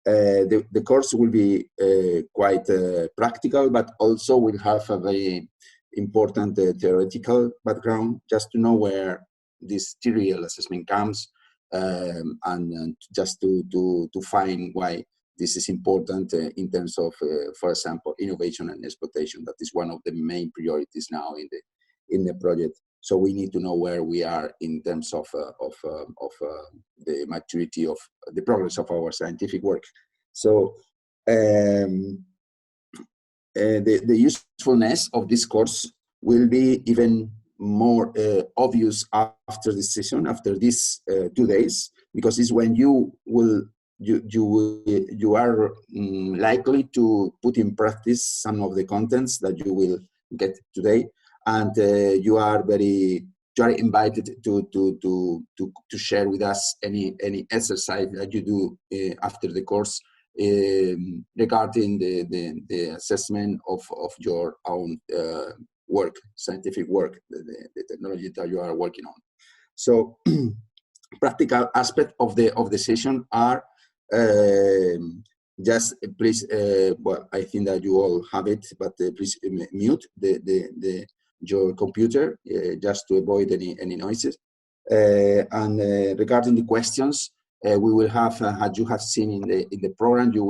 the course will be quite practical, but also will have a very important theoretical background, just to know where this TRL assessment comes, and just to find why this is important in terms of, for example, innovation and exploitation. That is one of the main priorities now in the project. So we need to know where we are in terms of the maturity of the progress of our scientific work. So the usefulness of this course will be even more obvious after this session, after these 2 days, because it's when you are likely to put in practice some of the contents that you will get today, and you are invited to share with us any exercise that you do after the course regarding the assessment of your own work, scientific work, the technology that you are working on. So practical aspect of the session are just please, well, I think that you all have it, but please mute your computer just to avoid any noises. And regarding the questions, we will have, as you have seen in the program, you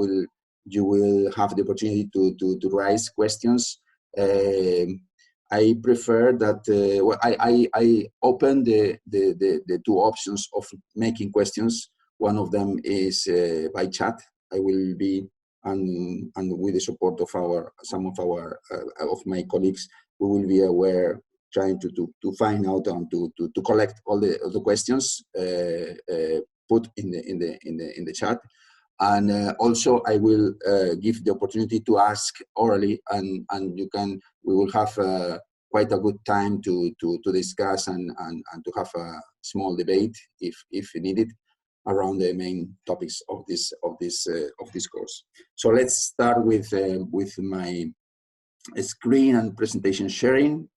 will have the opportunity to raise questions. I prefer that well, I open the 2 options of making questions. One of them is by chat. I will be, and with the support of some of my colleagues, we will be trying to find out and to collect all the questions put in the chat. And also I will give the opportunity to ask orally, and we will have quite a good time to discuss and to have a small debate if needed around the main topics of this course. So let's start with my screen and presentation sharing.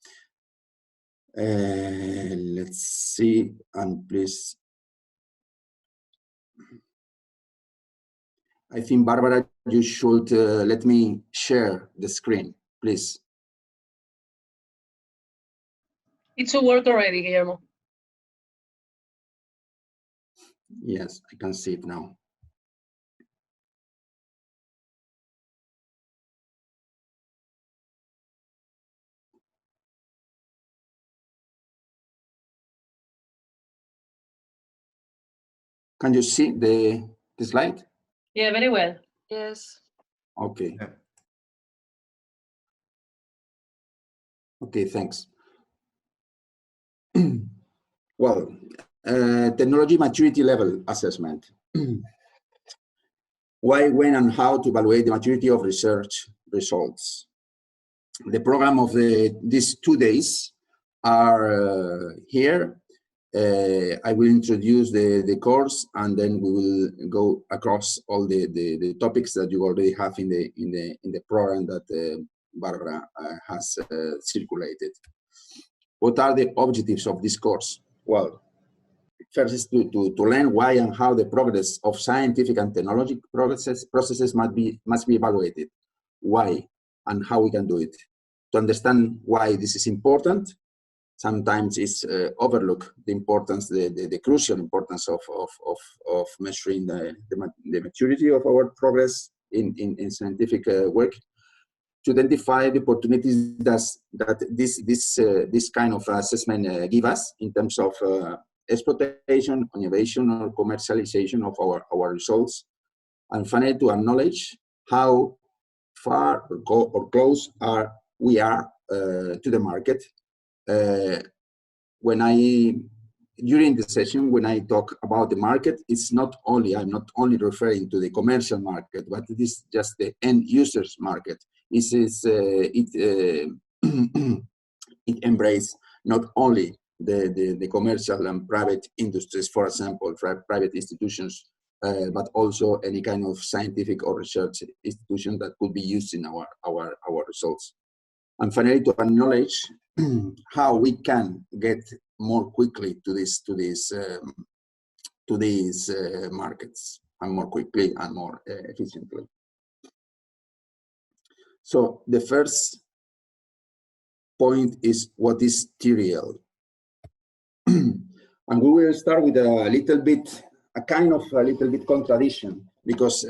Let's see, and please. I think, Barbara, you should let me share the screen, please. It should work already, Guillermo. Yes, I can see it now. Can you see the slide? Yeah, very well. Yes. Okay. Okay, thanks. Well, technology maturity level assessment. Why, when, and how to evaluate the maturity of research results. The program of these 2 days are here. I will introduce the course, and then we will go across all the topics that you already have in the program that Barbara has circulated. What are the objectives of this course? Well, first is to learn why and how the progress of scientific and technological processes must be evaluated. Why and how we can do it. To understand why this is important. Sometimes it's overlooked the importance, the crucial importance of measuring the maturity of our progress in scientific work. To identify the opportunities that this kind of assessment give us in terms of exploitation, innovation, or commercialization of our results. And finally, to acknowledge how far or close we are to the market. During the session, when I talk about the market, I'm not only referring to the commercial market, but it is just the end users market. It embraces not only the commercial and private industries, for example, private institutions, but also any kind of scientific or research institution that could be used in our results. And finally, to acknowledge how we can get more quickly to these markets. more quickly and more efficiently. So the first point is, what is TRL? And we will start with a little bit contradiction, because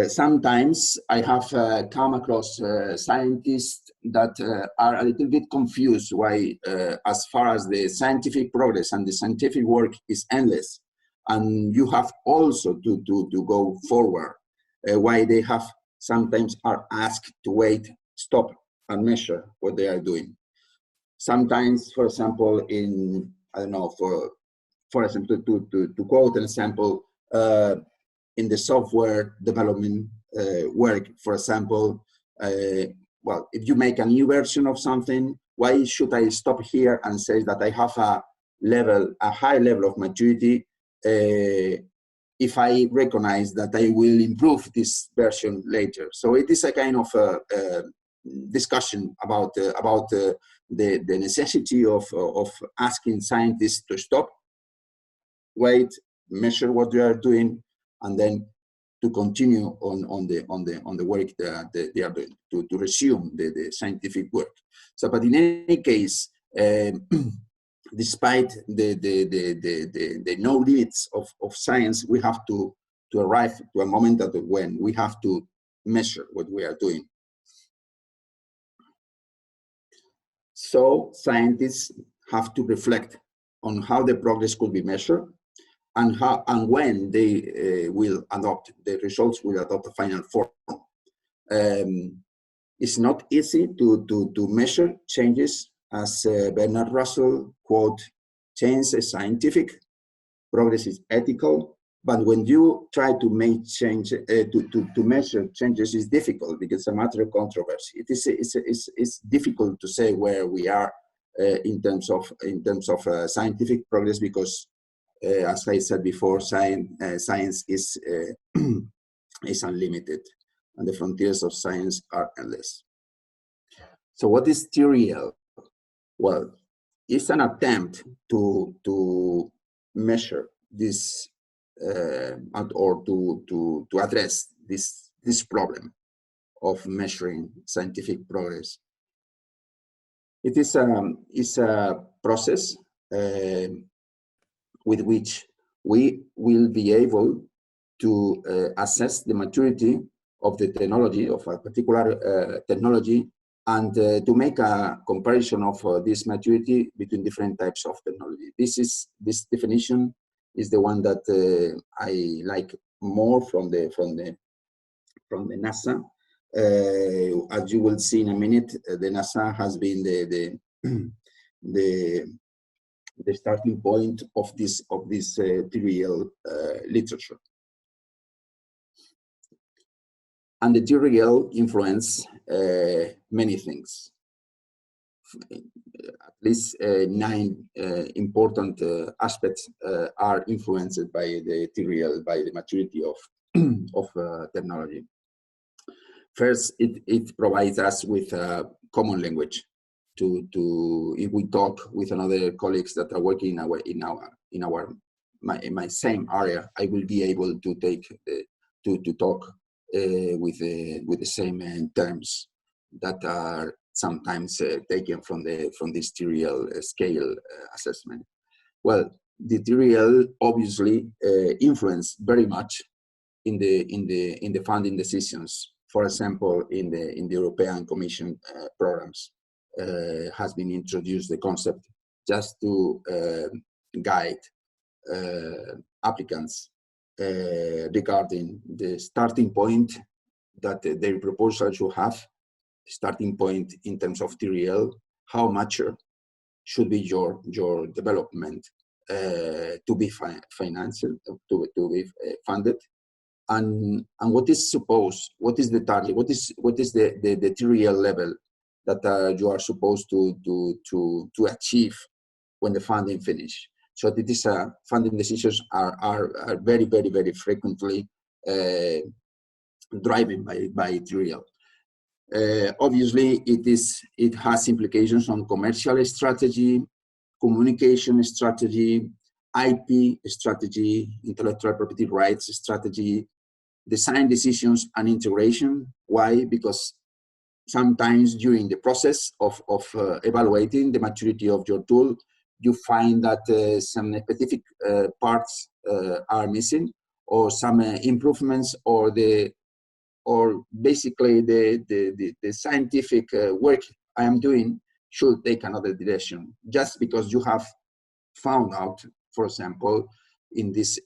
sometimes I have come across scientists that are a little bit confused why, as far as the scientific progress and the scientific work is endless, and you have also to go forward, why they have sometimes are asked to wait, stop, and measure what they are doing. Sometimes, for example, I don't know, for example, to quote an example, in the software development work, for example, well, if you make a new version of something, why should I stop here and say that I have a high level of maturity if I recognize that I will improve this version later? So it is a kind of discussion about the necessity of asking scientists to stop, wait, measure what they are doing, and then to continue on the work that they are doing, to resume the scientific work. So, but in any case, despite the no limits of science, we have to arrive to a moment when we have to measure what we are doing. So scientists have to reflect on how the progress could be measured, and how and when they will adopt the results, will adopt a final form. It's not easy to measure changes, as Bernard Russell quote, "Change is scientific, progress is ethical, but when you try to make change, to measure changes, is difficult because it's a matter of controversy. It's difficult to say where we are in terms of scientific progress, because as I said before, science is unlimited, and the frontiers of science are endless. So what is TRL? Well, it's an attempt to measure this or to address this problem of measuring scientific progress. It is a process with which we will be able to assess the maturity of the technology, of a particular technology, and to make a comparison of this maturity between different types of technology. This definition is the one that I like more from the NASA. As you will see in a minute, the NASA has been the starting point of this TRL literature. And the TRL influence many things. At least 9 important aspects are influenced by the TRL, by the maturity of technology. First, it provides us with a common language if we talk with another colleagues that are working in my same area, I will be able to talk with the same terms that are sometimes taken from this TRL scale assessment. Well, the TRL obviously influence very much in the funding decisions. For example, in the European Commission programs, has been introduced the concept just to guide applicants regarding the starting point that their proposal should have, starting point in terms of TRL, how mature should be your development to be financed, to be funded, and what is the target, what is the TRL level that you are supposed to achieve when the funding finish. So it is funding decisions are very, very, very frequently driven by TRL. Obviously, it has implications on commercial strategy, communication strategy, IP strategy, intellectual property rights strategy, design decisions and integration. Why? Because sometimes during the process of evaluating the maturity of your tool, you find that some specific parts are missing, or some improvements, or basically the scientific work I am doing should take another direction, just because you have found out, for example, in this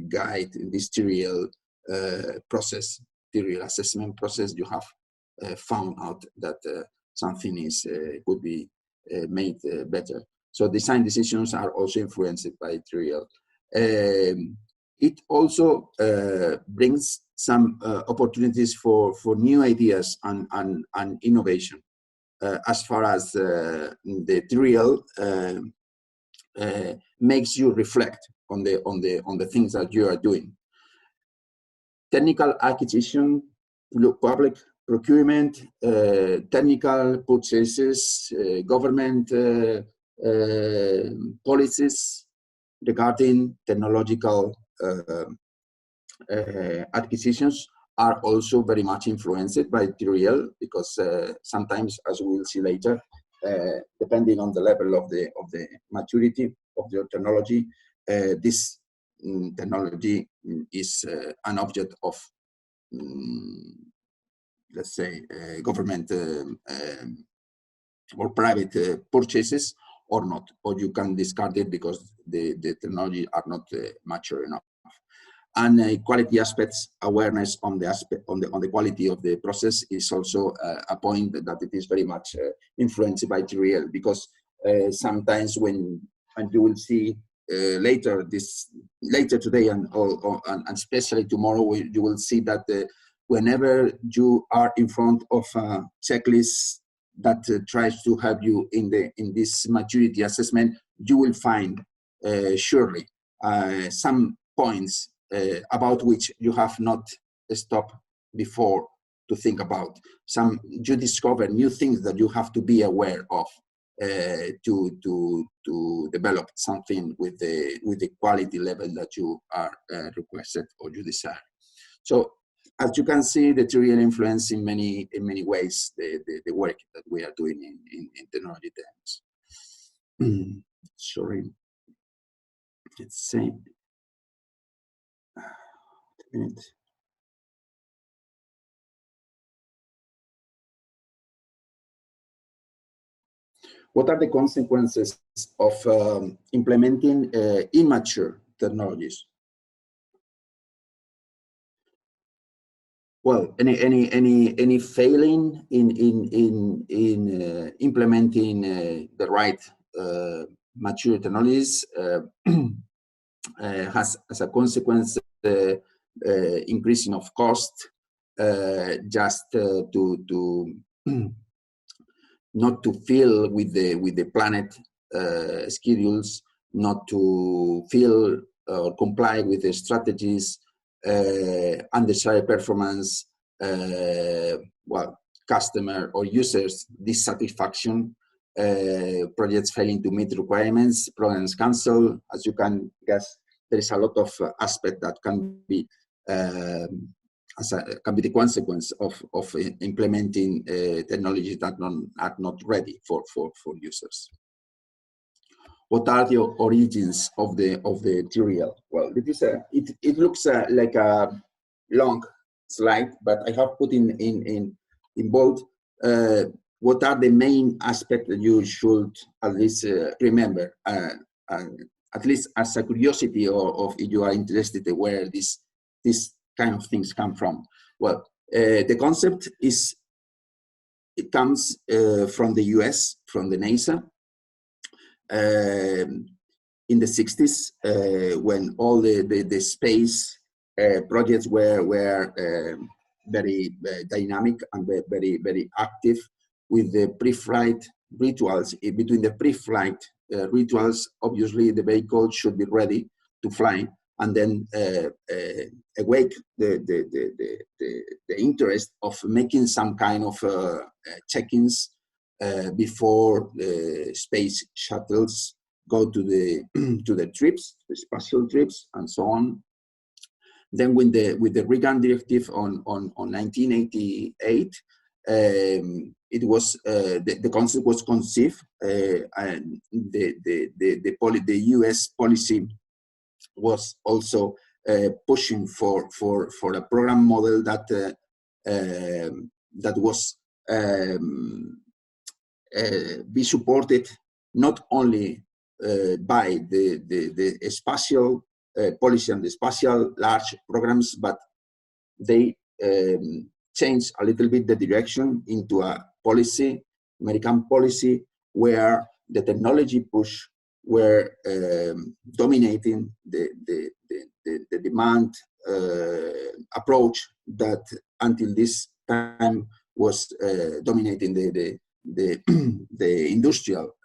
guide, in this TRL process, TRL assessment process, you have found out that something is could be made better. So design decisions are also influenced by TRL. It also brings some opportunities for new ideas and innovation. As far as the TRL makes you reflect on the things that you are doing. Technical acquisition, public procurement, technical purchases, government policies regarding technological acquisitions are also very much influenced by TRL, because sometimes, as we will see later, depending on the level of the maturity of your technology, this technology is an object of, let's say, government or private purchases, or not, or you can discard it because the technology are not mature enough. And quality aspects, awareness on the quality of the process is also a point that it is very much influenced by TRL, because sometimes when you will see later today and especially tomorrow, you will see that whenever you are in front of a checklist that tries to help you in this maturity assessment, you will find surely some points about which you have not stopped before to think about. You discover new things that you have to be aware of to develop something with the quality level that you are requested or you desire. So, as you can see, the TRL influence in many ways the work that we are doing in technology terms. Sorry, let's see. A minute. What are the consequences of implementing immature technologies? Well, any failing in implementing the right mature technologies has as a consequence increasing of cost, just to not to fill with the planet schedules, not to fill or comply with the strategies, undesired performance, well, customer or users dissatisfaction, projects failing to meet requirements, programs cancelled. As you can guess, there is a lot of aspect that can be can be the consequence of implementing technologies that are not ready for users. What are the origins of the TRL? Well, it looks like a long slide, but I have put in bold what are the main aspects that you should at least remember, at least as a curiosity, or if you are interested in where this kind of things come from. Well, the concept comes from the US, from the NASA. In the 60s, when all the space projects were very dynamic and very active, with the pre-flight rituals. Between the pre-flight rituals, obviously the vehicle should be ready to fly, and then awake the interest of making some kind of check-ins before the space shuttles go to the to the trips, the spatial trips, and so on. Then with the REGAN directive on 1988, it was the concept was conceived, and the U.S. policy was also pushing for a program model that that was be supported not only by the spatial policy and the spatial large programs, but they changed a little bit the direction into a policy, American policy, where the technology push were dominating the demand approach that until this time was dominating the industrial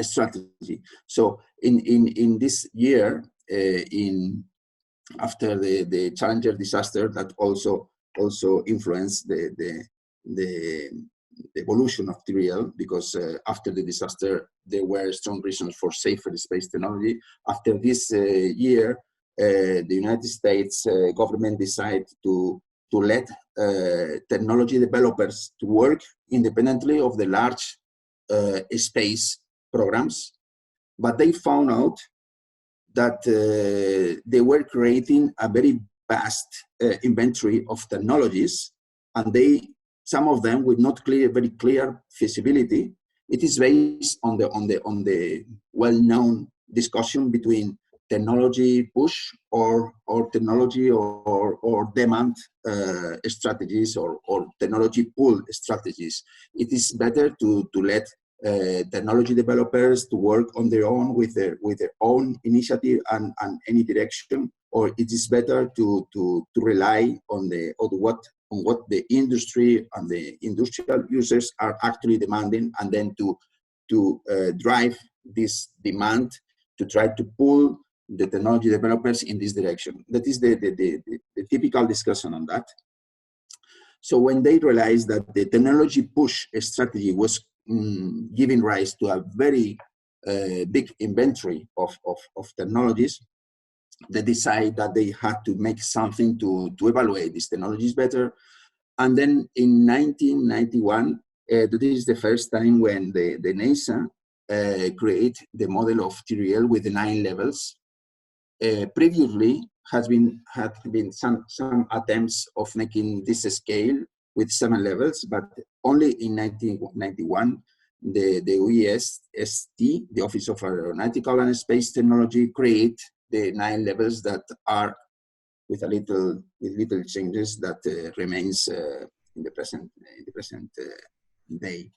strategy. So in this year, after the Challenger disaster, that also influenced the evolution of TRL, because after the disaster there were strong reasons for safer space technology. After this year, the United States government decided to let technology developers to work independently of the large space programs, but they found out that they were creating a very vast inventory of technologies, and some of them with not very clear feasibility. It is based on the well-known discussion between technology push or technology or demand strategies or technology pull strategies. It is better to let technology developers to work on their own with their own initiative and any direction, or it is better to rely on what the industry and the industrial users are actually demanding, and then to drive this demand to try to pull the technology developers in this direction. That is the typical discussion on that. So when they realized that the technology push strategy was giving rise to a very big inventory of technologies, they decided that they had to make something to evaluate these technologies better. And then in 1991, that is the first time when the NASA created the model of TRL with the 9 levels. Previously had been some attempts of making this scale with 7 levels, but only in 1991, the OEST, the Office of Aeronautical and Space Technology, create the 9 levels that are with little changes that remains in the present day.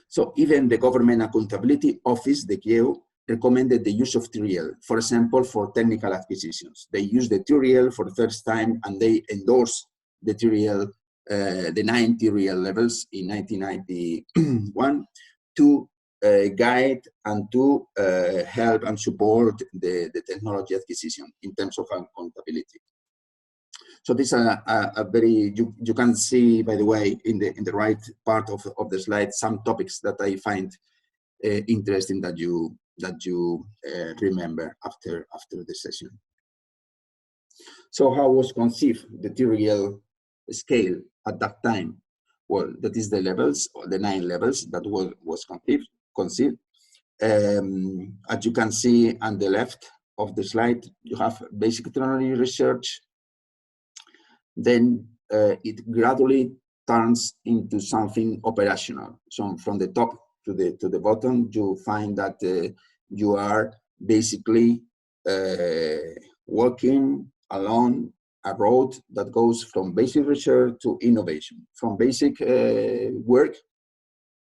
So even the Government Accountability Office, the GAO, recommended the use of TRL, for example, for technical acquisitions. They used the TRL for the first time, and they endorsed the TRL, the 9 TRL levels in 1991 to guide and to help and support the technology acquisition in terms of accountability. So this is a very, you can see, by the way, in the right part of the slide, some topics that I find interesting that you remember after the session. So how was conceived the TRL scale at that time? Well, that is the levels, or the 9 levels that was conceived. As you can see on the left of the slide, you have basic technology research. Then it gradually turns into something operational. So from the top to the bottom, you find that you are basically walking along a road that goes from basic research to innovation, from basic work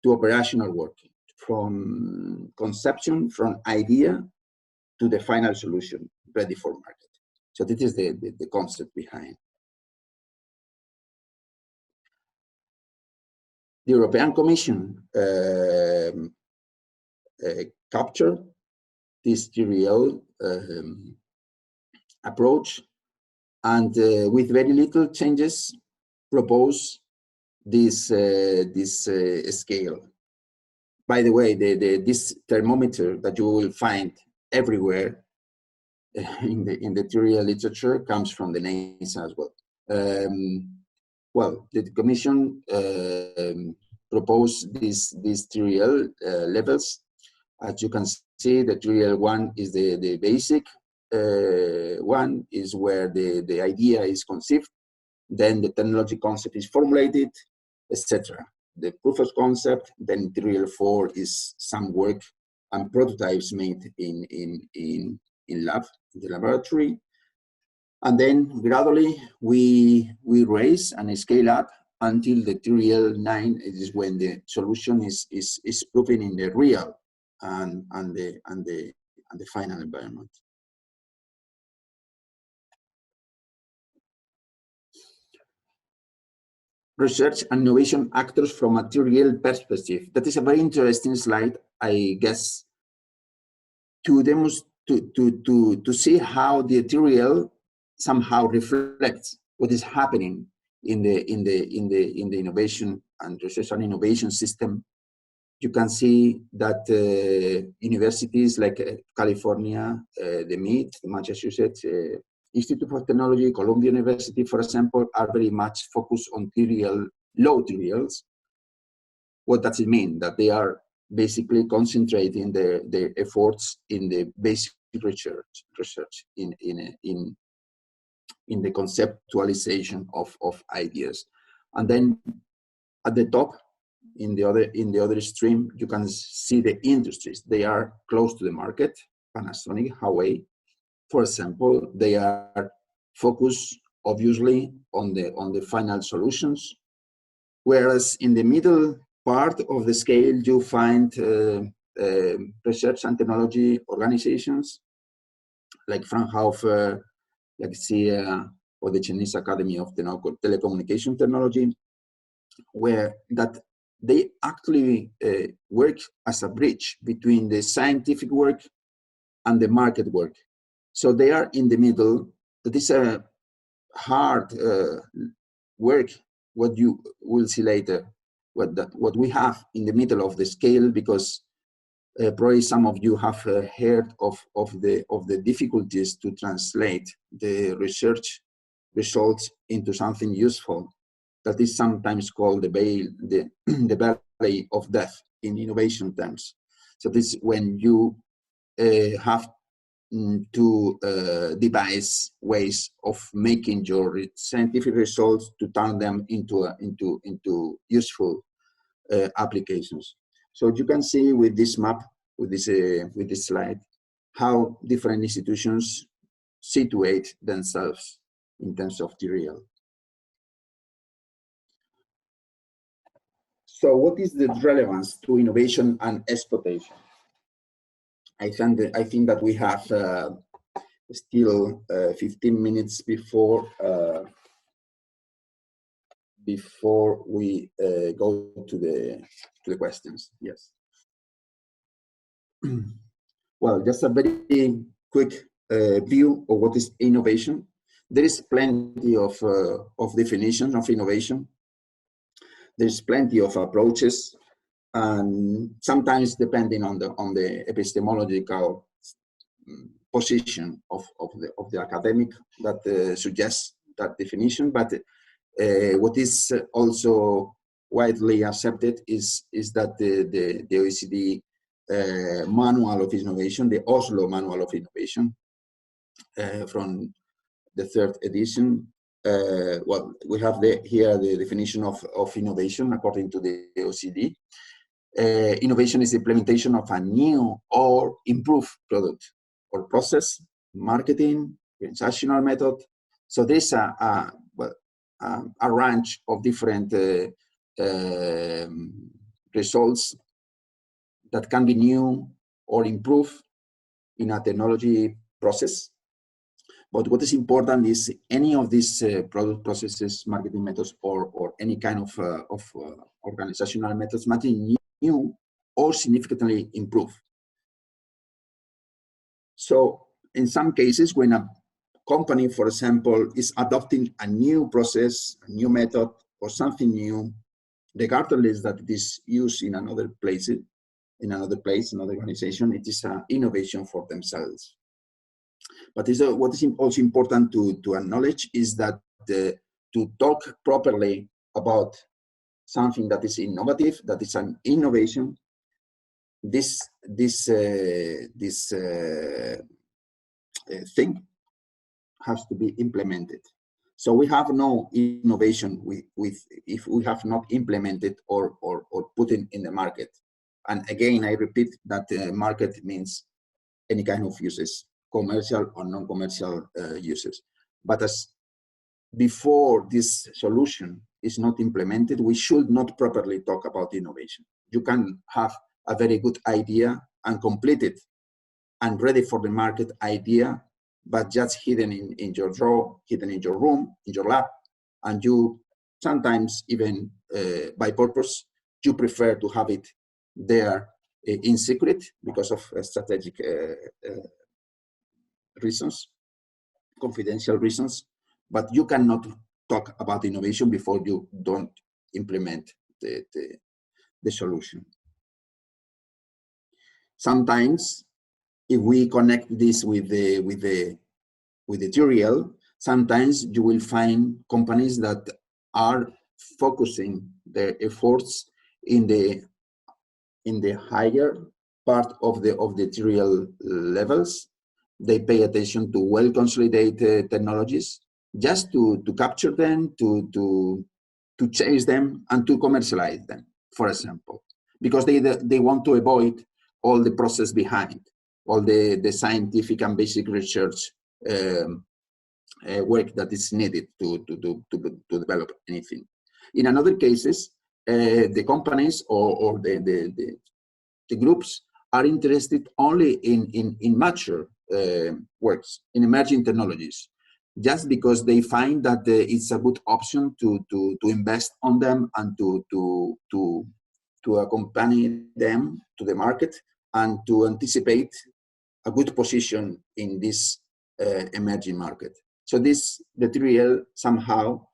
to operational work, from conception, from idea to the final solution ready for market. So this is the concept behind. The European Commission captured this TRL approach, and with very little changes propose this scale. by the way, this thermometer that you will find everywhere in the TRL literature comes from the NASA as well. Well, the Commission proposed these TRL levels. As you can see, the TRL 1 is the basic one, is where the idea is conceived. Then the technology concept is formulated, etc. The proof of concept. Then TRL 4 is some work and prototypes made in the laboratory. And then gradually we raise and scale up until the TRL 9. It is when the solution is proven in the real and the final environment. Research and innovation actors from a TRL perspective. That is a very interesting slide, I guess, to see how the TRL somehow reflects what is happening in the innovation and research and innovation system. You can see that universities like California, the MIT, the Massachusetts Institute for Technology, Columbia University, for example, are very much focused on TRL, low TRLs. What does it mean? That they are basically concentrating their efforts in the basic research in the conceptualization of ideas. And then at the top, in the other stream, you can see the industries. They are close to the market. Panasonic, Huawei, for example, they are focused obviously on the final solutions. Whereas in the middle part of the scale, you find research and technology organizations like Fraunhofer, like SIA, or the Chinese Academy of Telecommunication Technology, where that they actually work as a bridge between the scientific work and the market work. So they are in the middle. That is a hard work, what you will see later, what we have in the middle of the scale, because probably some of you have heard of the difficulties to translate the research results into something useful. That is sometimes called the valley of death in innovation terms. So this is when you have to devise ways of making your scientific results to turn them into useful applications. So you can see with this map, with this slide, how different institutions situate themselves in terms of TRL. So what is the relevance to innovation and exploitation? I think that we have still 15 minutes before we go to the questions. Yes. Well, just a very quick view of what is innovation. There is plenty of definitions of innovation. There's plenty of approaches, and sometimes depending on the epistemological position of the academic that suggests that definition. But what is also widely accepted is that the OECD Manual of Innovation, the Oslo Manual of Innovation from the 3rd edition. Well, we have here the definition of innovation according to the OECD. Innovation is the implementation of a new or improved product or process, marketing, transactional method. So there's a range of different results that can be new or improved in a technology process. But what is important is any of these product processes, marketing methods, or any kind of organizational methods must be new or significantly improved. So in some cases, when a company, for example, is adopting a new process, a new method, or something new, regardless that it is used in another places, in another place, another organization. It is an innovation for themselves. But what is also important to acknowledge is that to talk properly about something that is innovative, that is an innovation, this thing has to be implemented. So we have no innovation if we have not implemented or put it in the market. And again, I repeat that market means any kind of uses, commercial or non-commercial uses. But as before this solution is not implemented, we should not properly talk about innovation. You can have a very good idea and completed and ready for the market idea, but just hidden in your drawer, hidden in your room, in your lab, and you sometimes even by purpose, you prefer to have it there in secret because of strategic reasons, confidential reasons, but you cannot talk about innovation before you don't implement the solution. Sometimes, if we connect this with the TRL, sometimes you will find companies that are focusing their efforts in the higher part of the TRL levels. They pay attention to well-consolidated technologies just to capture them, to chase them, and to commercialize them, for example, because they want to avoid all the process behind, all the scientific and basic research work that is needed to develop anything. In other cases, the companies or the groups are interested only in mature works, in emerging technologies, just because they find that it's a good option to invest on them and to accompany them to the market and to anticipate a good position in this emerging market. So the TRL somehow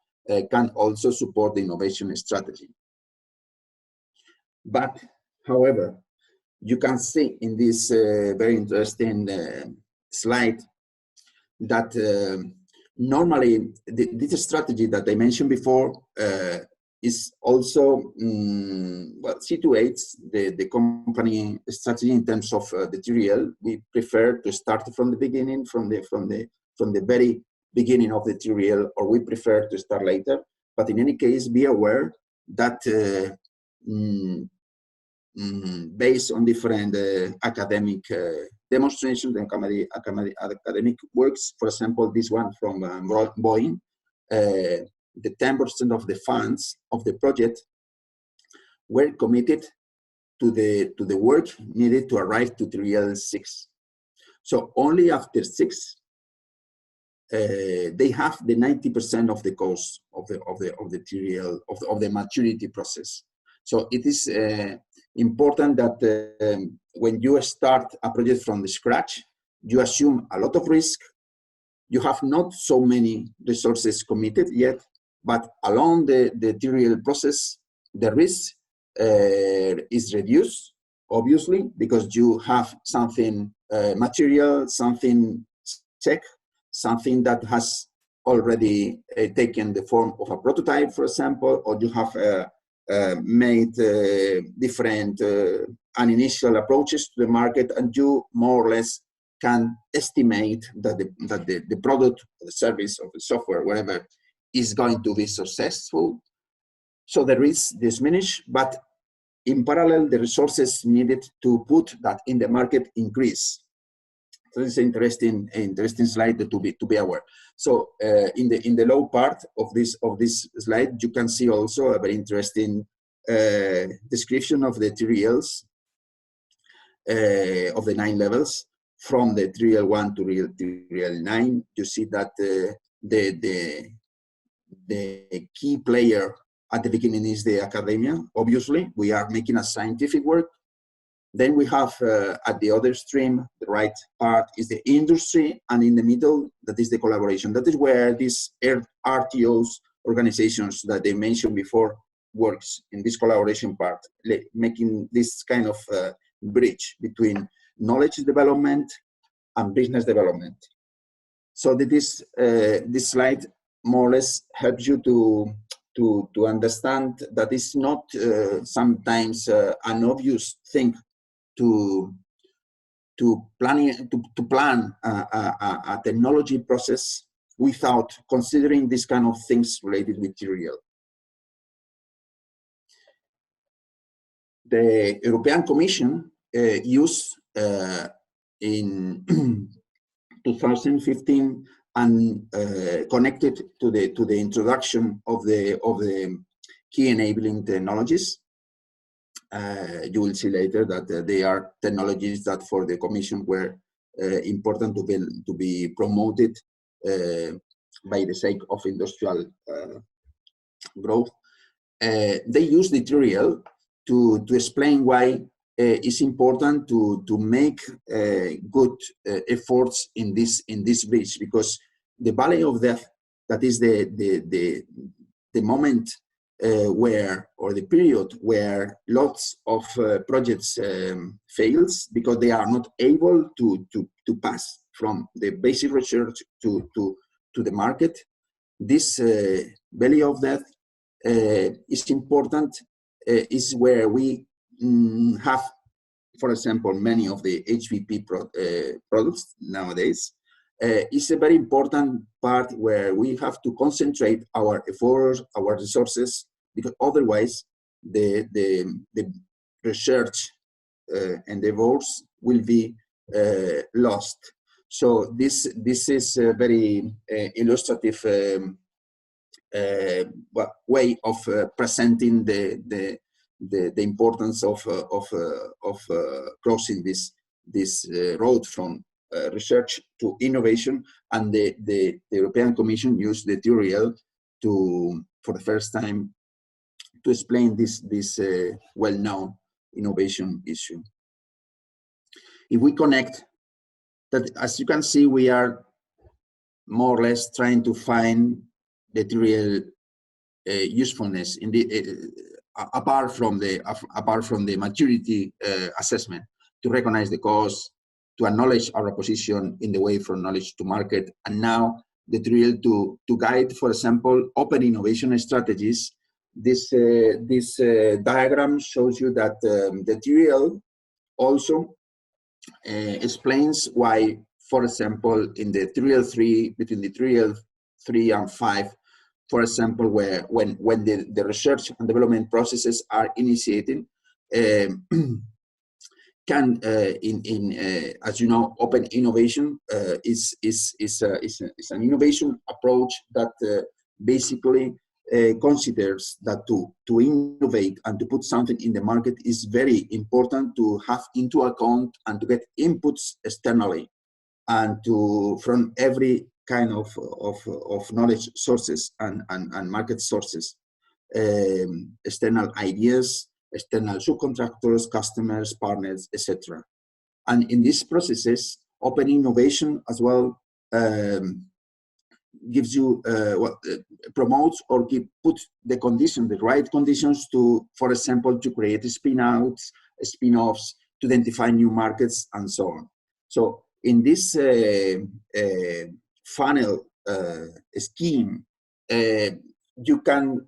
can also support the innovation strategy. But, however, you can see in this very interesting slide that normally this strategy that I mentioned before is also situates the company strategy in terms of the TRL. We prefer to start from the beginning, from the very beginning of the TRL, or we prefer to start later. But in any case, be aware that based on different academic demonstrations and academic works, for example, this one from Boeing, the 10% of the funds of the project were committed to the work needed to arrive to TRL 6. So only after 6, they have the 90% of the cost of the TRL of the maturity process. So it is important that when you start a project from the scratch, you assume a lot of risk. You have not so many resources committed yet, but along the TRL process, the risk is reduced, obviously, because you have something material, something check, something that has already taken the form of a prototype, for example, or you have made different and initial approaches to the market, and you more or less can estimate that the product, the service, or the software, whatever, is going to be successful. So the risk diminish, but in parallel, the resources needed to put that in the market increase. So this is an interesting slide to be aware. So in the low part of this slide, you can see also a very interesting description of the TRLs of the 9 levels, from the TRL 1 to TRL 9. You see that the key player at the beginning is the academia. Obviously, we are making a scientific work. Then we have at the other extreme, the right part is the industry, and in the middle, that is the collaboration. That is where these RTOs, organizations that they mentioned before, works in this collaboration part, making this kind of bridge between knowledge development and business development. So that this slide more or less helps you to understand that it's not sometimes an obvious thing to plan a technology process without considering this kind of things related with TRL. The European Commission used in 2015 and connected to the introduction of the key enabling technologies. You will see later that they are technologies that for the Commission were important to be promoted by the sake of industrial growth. They use the TRL to explain why it's important to make good efforts in this bridge, because the valley of death, that is the moment where, or the period where lots of projects fails because they are not able to pass from the basic research to the market. This valley of death is important, is where we have, for example, many of the HVP products nowadays. It's a very important part where we have to concentrate our efforts, our resources, because otherwise the research endeavors will be lost. So this is a very illustrative way of presenting the importance of crossing this road from research to innovation, and the European Commission used the TRL for the first time to explain this well-known innovation issue. If we connect that, as you can see, we are more or less trying to find the TRL usefulness in the apart from the maturity assessment, to recognize the cause, to acknowledge our position in the way from knowledge to market, and now the TRL to guide, for example, open innovation strategies. This diagram shows you that the TRL also explains why, for example, in the TRL 3, between the TRL 3 and 5, for example, where when the research and development processes are initiating, can as you know, open innovation is an innovation approach that basically considers that to innovate and to put something in the market is very important to have into account and to get inputs externally, and from every kind of knowledge sources and market sources, external ideas, external subcontractors, customers, partners, etc. And in these processes, open innovation as well gives you promotes or puts the condition, the right conditions to, for example, to create spin-outs, spin-offs, to identify new markets, and so on. So in this funnel scheme, you can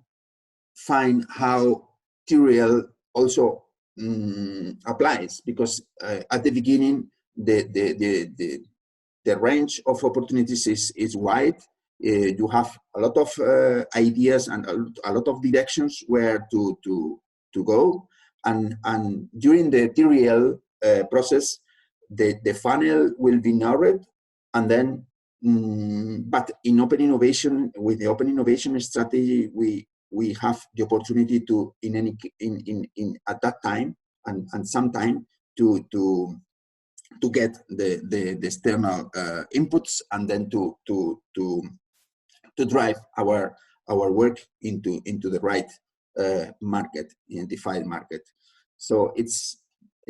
find how TRL also applies, because at the beginning the range of opportunities is wide. You have a lot of ideas and a lot of directions where to go, and during the TRL process, the funnel will be narrowed, and then but in open innovation, with the open innovation strategy, we have the opportunity to at that time and sometime to get the external inputs, and then to drive our work into the right market, identified market. So it's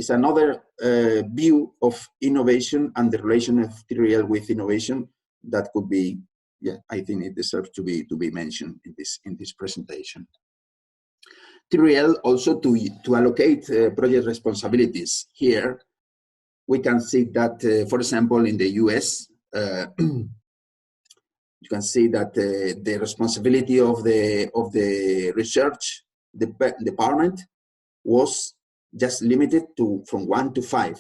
another view of innovation and the relation of TRL with innovation that could be, yeah, I think it deserves to be mentioned in this presentation. TRL also to allocate project responsibilities. Here, we can see that, for example, in the US, you can see that the responsibility of the research department was just limited to from 1 to 5,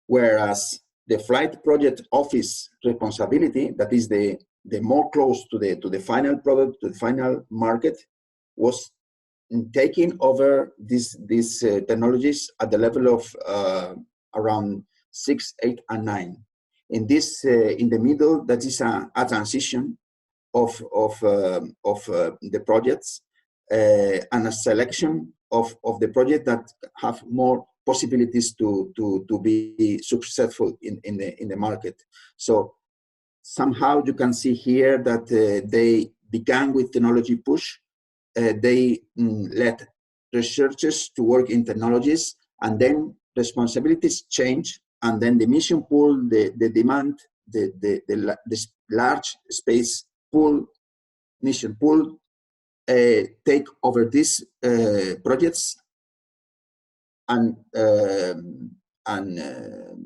whereas the flight project office responsibility, that is the more close to the final product, to the final market, was taking over these technologies at the level of around 6, 8, and 9. In this, in the middle, that is a transition of the projects and a selection of the project that have more possibilities to be successful in the market. So somehow you can see here that they began with technology push. They let researchers to work in technologies, and then responsibilities change, and then the mission pool, the demand, the large space pool, mission pool, take over these projects and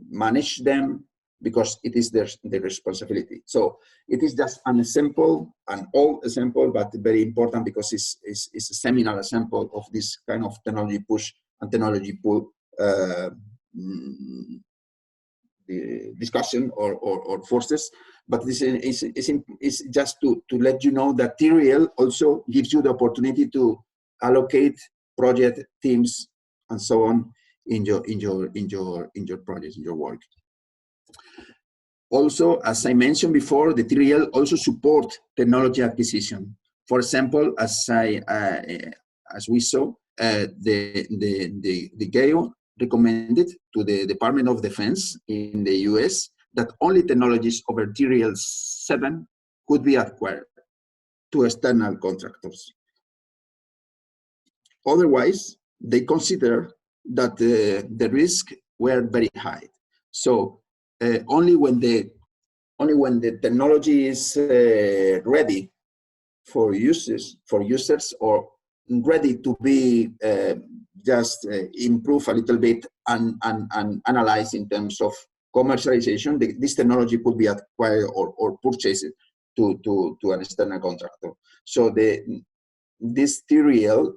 manage them, because it is their responsibility. So it is just an example, an old example, but very important because it's a seminal example of this kind of technology push and technology pull the discussion or forces. But this is just to let you know that TRL also gives you the opportunity to allocate project teams and so on in your projects, in your work. Also, as I mentioned before, the TRL also support technology acquisition. For example, as we saw, the GAO recommended to the Department of Defense in the US that only technologies over TRL 7 could be acquired to external contractors. Otherwise, they consider that the risk were very high. So only when the technology is ready for users or ready to be just improve a little bit and analyze in terms of commercialization, this technology could be acquired or purchased to an external contractor. So this TRL,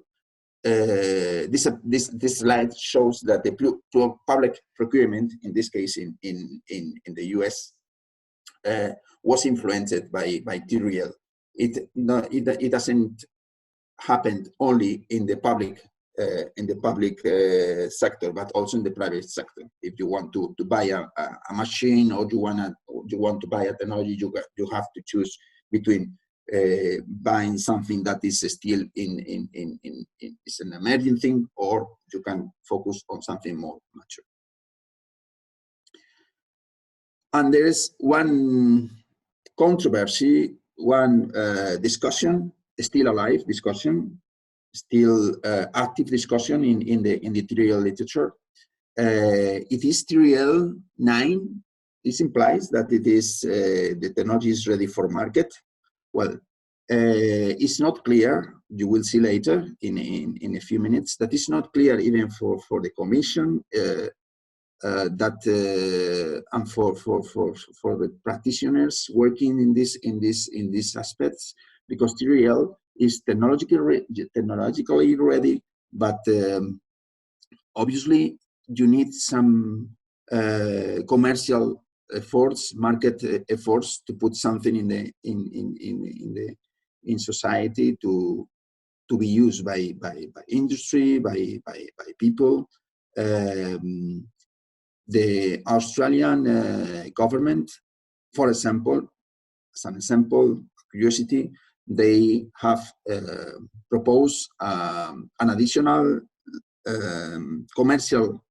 this slide shows that the public procurement, in this case in the US, was influenced by TRL. It doesn't happen only in the public sector, but also in the private sector. If you want to buy a machine, or you want to buy a technology, you have to choose between buying something that is still is an emerging thing, or you can focus on something more mature. And there is one controversy, one discussion, still alive discussion, still active discussion in the TRL literature. It is TRL 9. This implies that it is the technology is ready for market. Well, it's not clear. You will see later in a few minutes that it's not clear even for the Commission and for the practitioners working in these aspects, because TRL is technologically ready, but obviously you need some commercial efforts, market efforts to put something in society to be used by industry, by people. The Australian government, for example, as an example, curiosity, they have proposed an additional commercial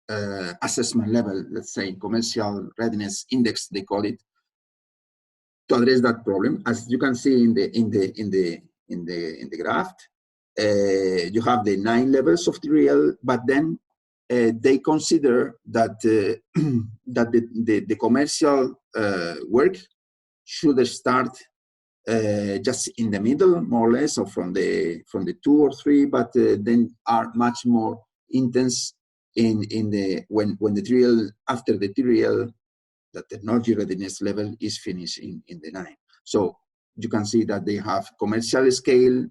assessment level, let's say commercial readiness index, they call it, to address that problem. As you can see in the graph, you have the 9 levels of TRL, but then they consider that that the commercial work should start just in the middle, more or less, or from the 2 or 3, but then are much more intense in the when the TRL, after the TRL, the technology readiness level is finished in the 9. So you can see that they have commercial scale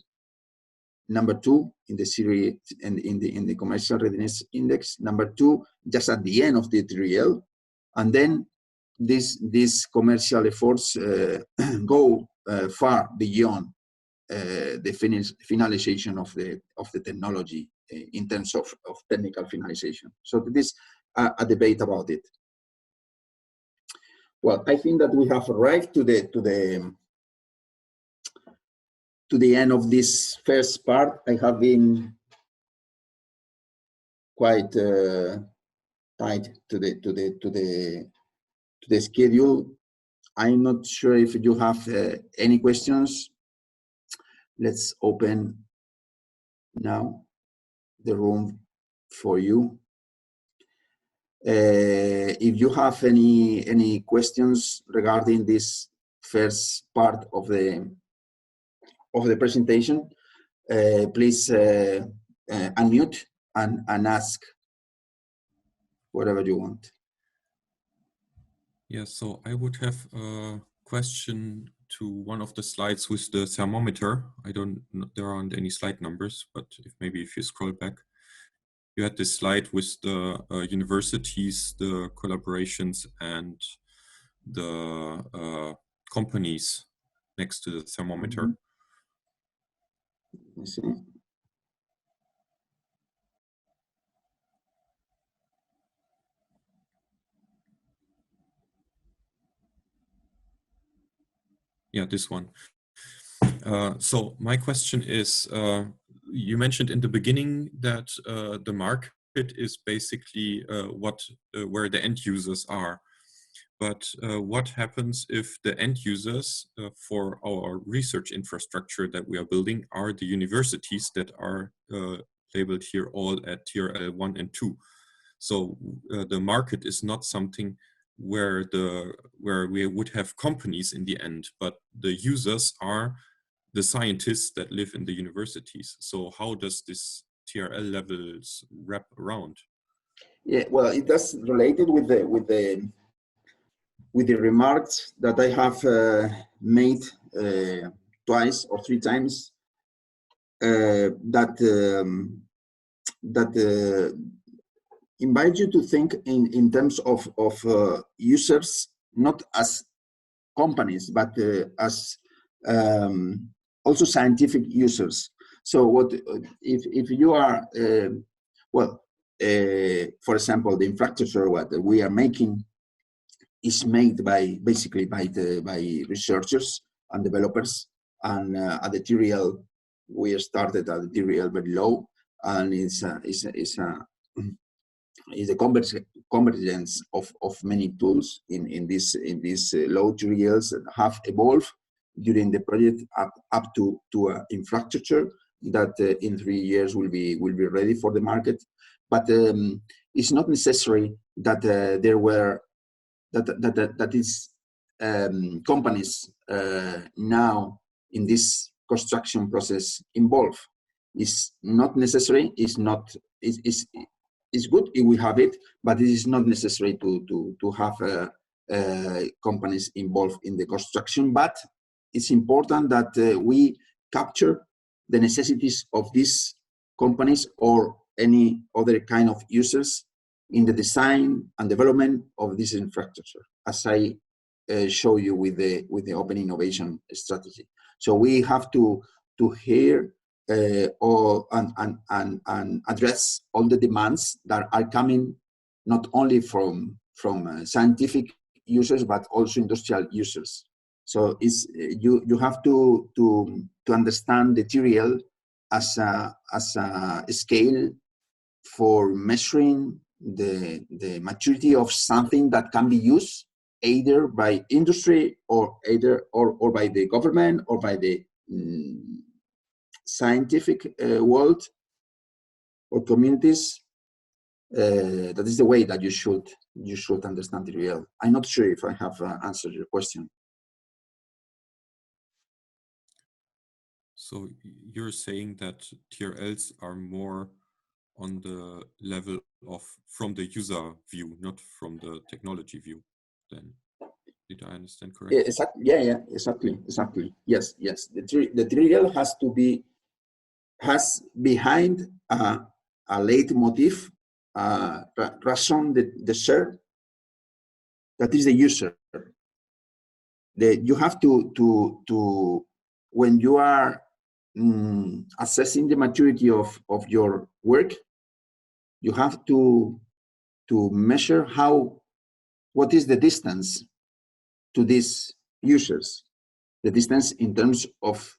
number 2 in the series and in the commercial readiness index, number 2 just at the end of the TRL, and then these commercial efforts go far beyond the finalization of the technology in terms of technical finalization. So this a debate about it. Well, I think that we have arrived to the end of this first part. I have been quite tight to the schedule. I'm not sure if you have any questions. Let's open now the room for you. If you have any questions regarding this first part of the presentation, please unmute and ask whatever you want. Yeah, so I would have a question to one of the slides with the thermometer. I don't know, there aren't any slide numbers, but maybe if you scroll back, you had this slide with the universities, the collaborations, and the companies next to the thermometer. Let me see. Yeah, this one. So my question is, you mentioned in the beginning that the market is basically where the end users are. But what happens if the end users for our research infrastructure that we are building are the universities that are labeled here all at TRL 1 and 2? So the market is not something where we would have companies in the end, but the users are the scientists that live in the universities. So how does this TRL levels wrap around? Yeah, well, it does related with the remarks that I have made twice or 3 times that invite you to think in terms of users, not as companies, but as also scientific users. So what if you are for example, the infrastructure what we are making is made basically by researchers and developers, and at the TRL we started at the TRL very low, and it's a convergence of many tools in these low TRLs that have evolved during the project up to infrastructure that in 3 years will be ready for the market. But it's not necessary that there were that is companies now in this construction process involved. It's not necessary. It's good if we have it, but it is not necessary to have companies involved in the construction. But it's important that we capture the necessities of these companies or any other kind of users in the design and development of this infrastructure, as I show you with the open innovation strategy. So we have to hear all and address all the demands that are coming not only from scientific users but also industrial users. So it's you have to understand the TRL as a scale for measuring the maturity of something that can be used either by industry or by the government or by the scientific world or communities. That is the way that you should understand the TRL. I'm not sure if I have answered your question. So you're saying that TRLs are more on the level of from the user view, not from the technology view. Then, did I understand correctly? Exactly. Yeah, exactly. Yes. The TRL has behind a leitmotif, raison d'être, that is the user. You have to when you are assessing the maturity of your work, you have to measure what is the distance to these users, the distance in terms of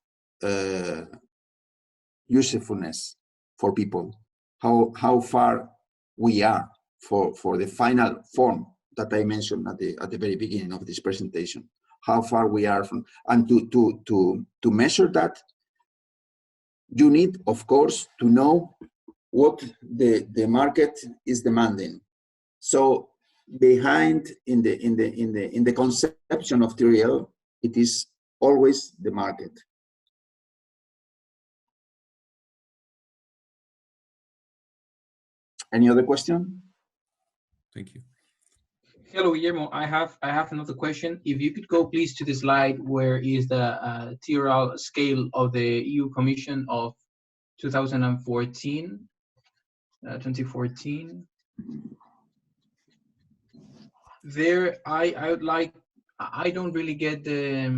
usefulness for people, how far we are for the final form that I mentioned at the very beginning of this presentation, how far we are from, and to measure that, you need, of course, to know what the market is demanding. So behind in the conception of TRL, it is always the market. Any other question? Thank you. Hello, Guillermo. I have another question. If you could go please to the slide where is the TRL scale of the EU Commission of 2014. There, I would like. I don't really get the.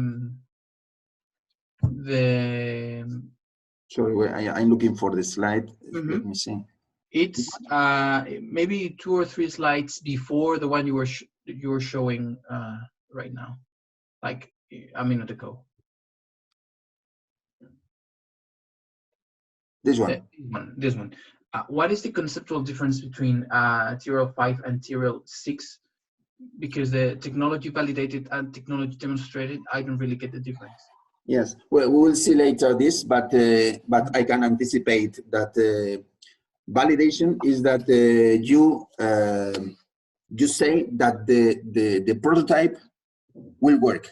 Sorry, I'm looking for the slide. Mm-hmm. Let me see. It's maybe 2 or 3 slides before the one you were showing right now, like a minute ago. This one. This one. What is the conceptual difference between TRL 5 and TRL 6? Because the technology validated and technology demonstrated, I don't really get the difference. Yes, well, we will see later this, but I can anticipate that validation is that you say that the prototype will work.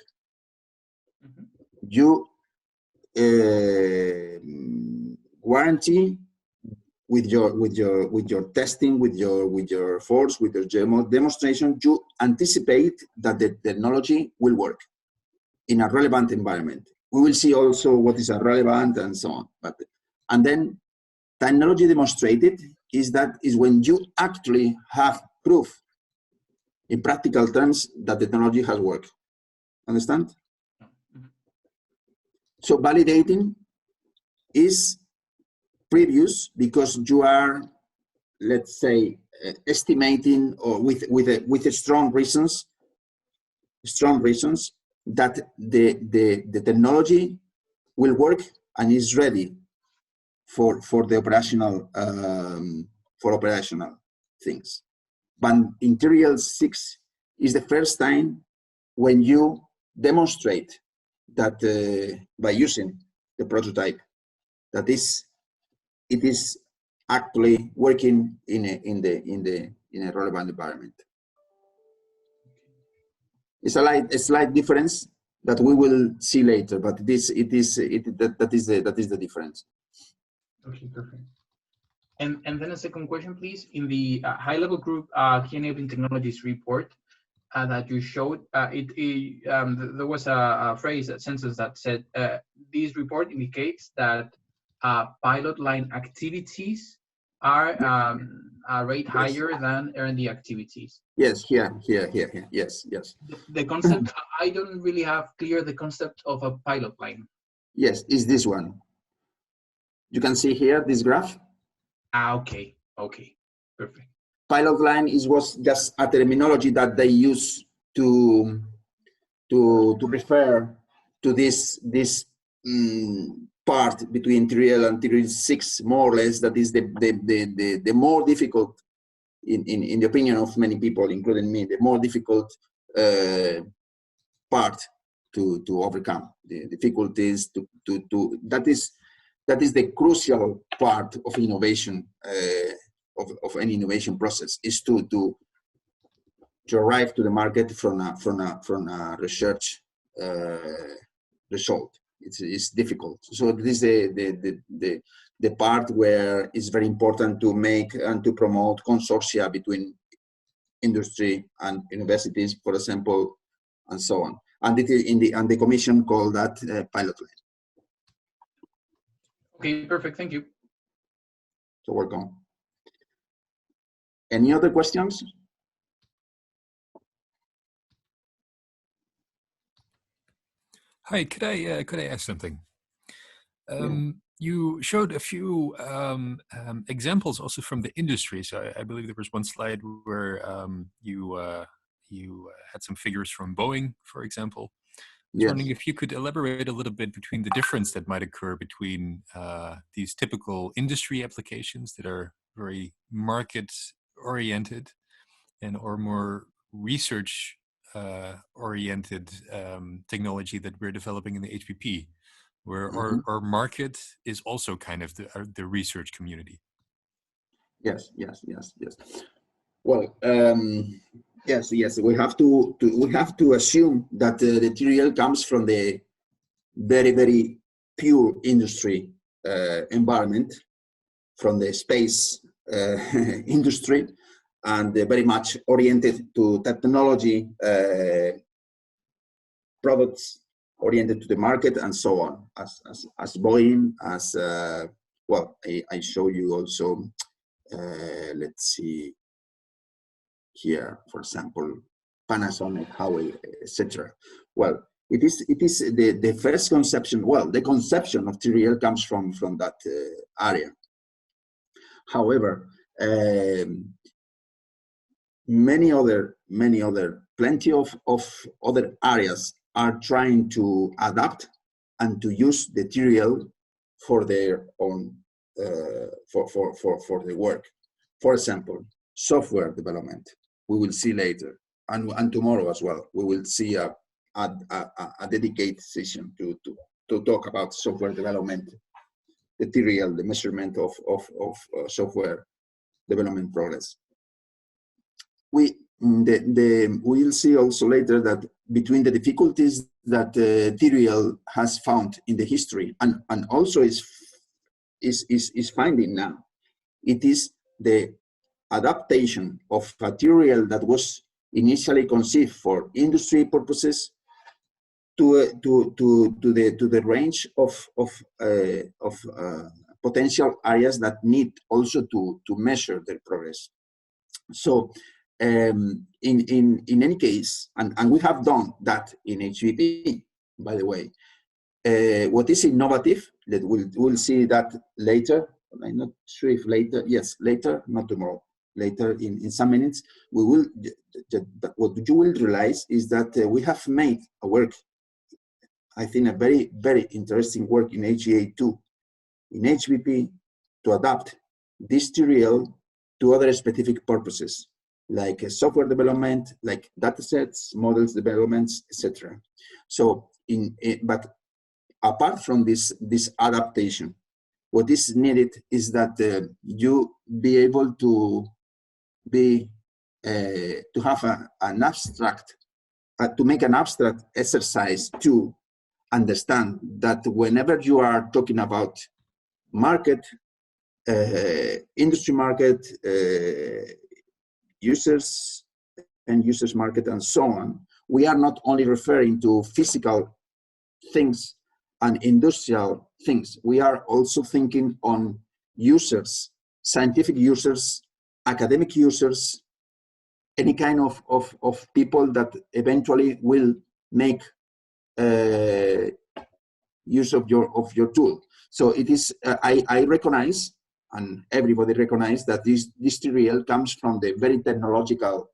Mm-hmm. You guarantee with your testing, with your force, with your demonstration, you anticipate that the technology will work in a relevant environment. We will see also what is a relevant and so on. And then technology demonstrated is when you actually have proof in practical terms that the technology has worked. Understand? Mm-hmm. So validating is previous because you are, let's say, estimating or with strong reasons that the technology will work and is ready for the operational things. But in TRL 6 is the first time when you demonstrate that by using the prototype that it is actually working in a relevant environment. It's a slight difference that we will see later, but that is the difference. Okay, perfect. And then a second question, please. In the high-level group key enabling technologies report that you showed, there was a phrase, a sentence that said, this report indicates that pilot line activities are a rate higher than R&D activities. Yes, here, yes. The concept, I don't really have clear the concept of a pilot line. Yes, is this one. You can see here this graph. Okay, perfect. Pilot line was just a terminology that they use to refer to this part between TRL and TRL 6, more or less. That is the more difficult, in the opinion of many people, including me, the more difficult part to overcome. The difficulties that is the crucial part of innovation, of any innovation process, is to arrive to the market from a research result. it's difficult. So this is the part where it's very important to make and to promote consortia between industry and universities, for example, and so on. And it is and the commission called that pilot line. Okay, perfect. Thank you. So welcome. Any other questions? Hi, could I ask something? Yeah. You showed a few examples also from the industry. So I believe there was one slide where you had some figures from Boeing, for example. I was Yes. wondering if you could elaborate a little bit between the difference that might occur between these typical industry applications that are very market oriented and or more research oriented technology that we're developing in the HPP, where our market is also kind of the research community. Yes. Well, yes. We have to assume that the TRL comes from the very pure industry environment, from the space industry, and very much oriented to technology products, oriented to the market, and so on. As Boeing, as well, I show you also. Let's see here, for example, Panasonic, Huawei, etc. Well, it is the first conception. Well, the conception of TRL comes from that area. However, plenty of other areas are trying to adapt and to use the TRL for their own for the work. For example, software development. We will see later, and tomorrow as well. We will see a dedicated session to talk about software development, the TRL, the measurement of software development progress. We'll see also later that between the difficulties that TRL has found in the history and also is finding now, it is the adaptation of material that was initially conceived for industry purposes to the range of potential areas that need also to measure their progress. So in any case, and we have done that in HVP, by the way. What is innovative, that we'll see that later. I'm not sure if later, yes, later, not tomorrow, later in some minutes, we will, what you will realize is that we have made a work, I think a very interesting work in HGA2, in HVP, to adapt this TRL to other specific purposes, like software development, like datasets, models developments, etc. So, but apart from this adaptation, what is needed is that you be able to have an abstract, to make an abstract exercise to understand that whenever you are talking about market, industry market, users and users market, and so on, we are not only referring to physical things and industrial things. We are also thinking on users, scientific users, academic users, any kind of people that eventually will make use of your tool. So it is, I recognize, and everybody recognize, that this TRL comes from the very technological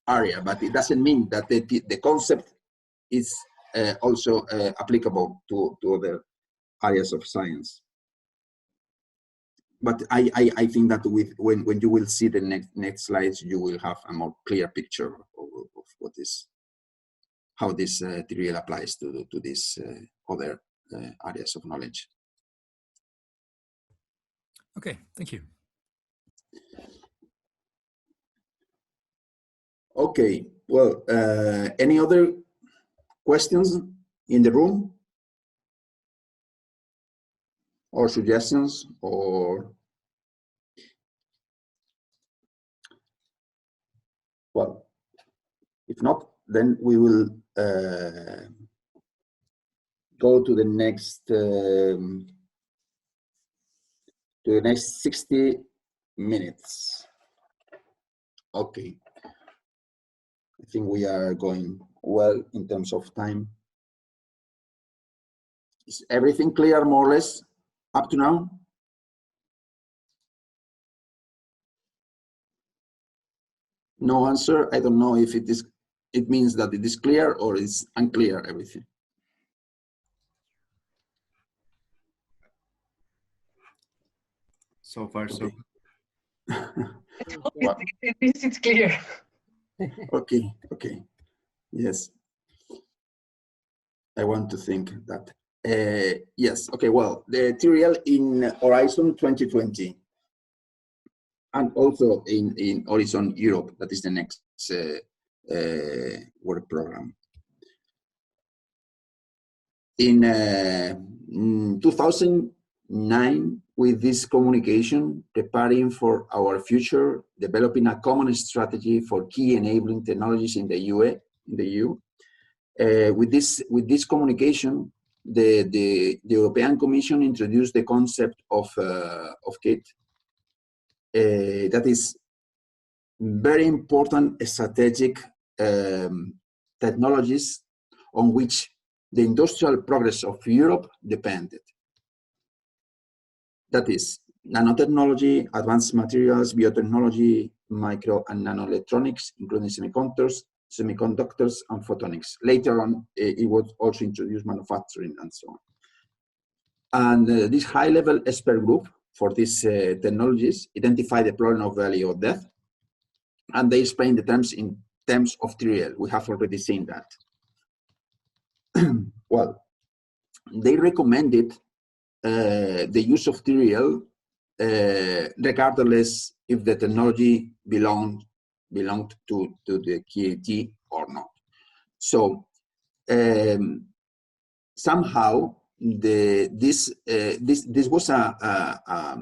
area, but it doesn't mean that the concept is also applicable to other areas of science. But I think that when you will see the next slides, you will have a more clear picture of what is, how this TRL applies to these other areas of knowledge. Okay, thank you. Okay, well, any other questions in the room? Or suggestions, or well, if not, then we will go to the next 60 minutes. Okay, I think we are going well in terms of time. Is everything clear, more or less, up to now? No answer. I don't know if it is. It means that it is clear or it's unclear. Everything. So far, so Well, It's clear. okay. Okay. Yes. I want to think that. Yes. Okay. Well, the TRL in Horizon 2020, and also in Horizon Europe, that is the next work program. In 2009, with this communication, preparing for our future, developing a common strategy for key enabling technologies in the EU. With this communication, the European Commission introduced the concept of KIT. That is very important strategic technologies on which the industrial progress of Europe depended. That is nanotechnology, advanced materials, biotechnology, micro and nanoelectronics, including semiconductors, and photonics. Later on, it was also introduced manufacturing and so on. And this high-level expert group for these technologies identified the problem of value of death, and they explain the terms in terms of TRL. We have already seen that. Well, they recommended the use of TRL regardless if the technology belonged to the KIT or not. So somehow this was a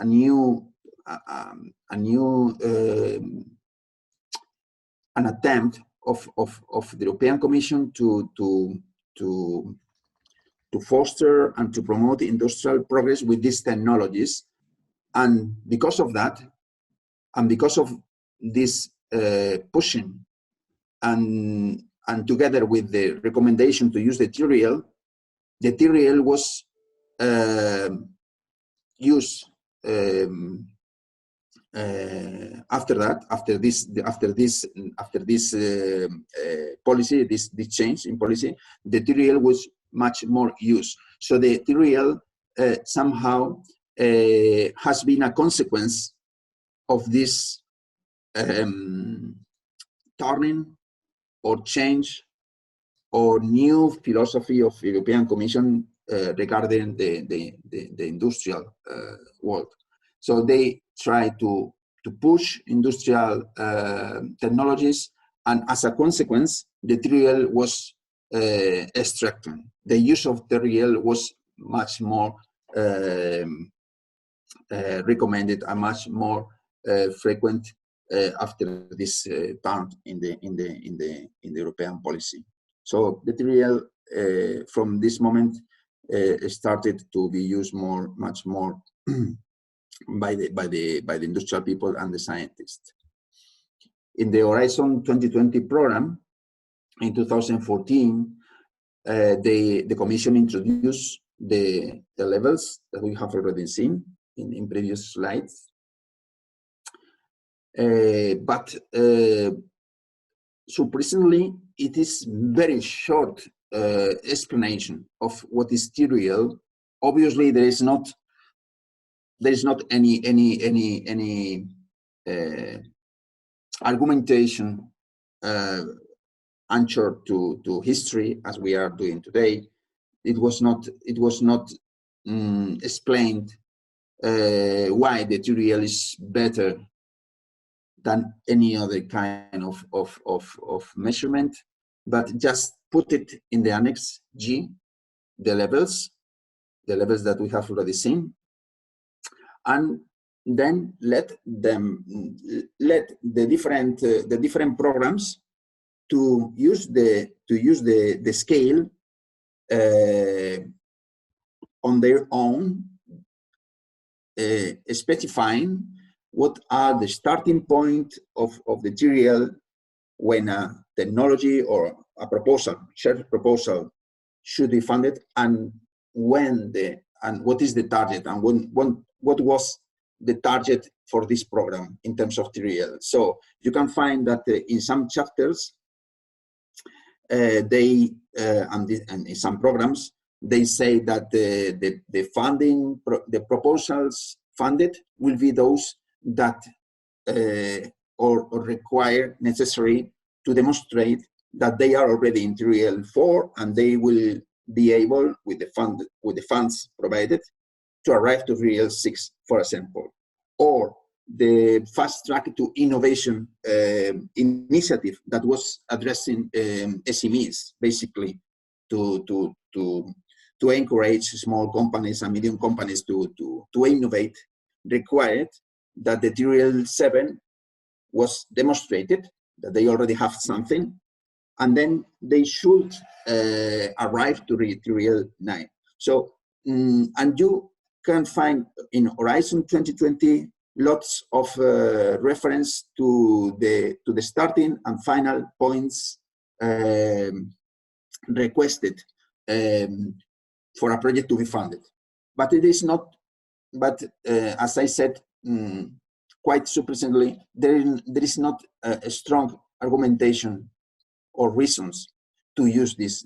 new an attempt of the European Commission to foster and to promote industrial progress with these technologies. And because of that, and because of this pushing, and together with the recommendation to use the TRL was used after that, after this policy, this change in policy, the TRL was much more used. So the TRL somehow has been a consequence of this turning or change or new philosophy of European Commission regarding the industrial world. So they try to push industrial technologies, and as a consequence, the TRL was strengthened. The use of TRL was much more recommended and much more frequent after this turn in the European policy. So the TRL from this moment started to be used much more by the industrial people and the scientists. In the Horizon 2020 program in 2014, the Commission introduced the levels that we have already seen in previous slides. But surprisingly, it is very short explanation of what is TRL. Obviously, there is not any argumentation anchored to history as we are doing today. It was not explained why the TRL is better than any other kind of measurement. but just put it in the Annex G, the levels that we have already seen, and then let the different programs to use the scale on their own, specifying what are the starting point of the TRL when a technology or a proposal, shared proposal, should be funded, and when and what is the target, and what was the target for this program in terms of TRL. So you can find that in some chapters, and in some programs, they say that the funding, the proposals funded will be those that or require necessary to demonstrate that they are already in TRL 4, and they will be able, with the funds provided, to arrive to TRL 6, for example. Or the fast track to innovation initiative that was addressing SMEs, basically to encourage small companies and medium companies to innovate, required that the TRL 7 was demonstrated, that they already have something, and then they should arrive to TRL 9. So, and you can find in Horizon 2020 lots of reference to the starting and final points requested for a project to be funded. But it is not, but as I said, quite surprisingly, there is not a strong argumentation or reasons to use this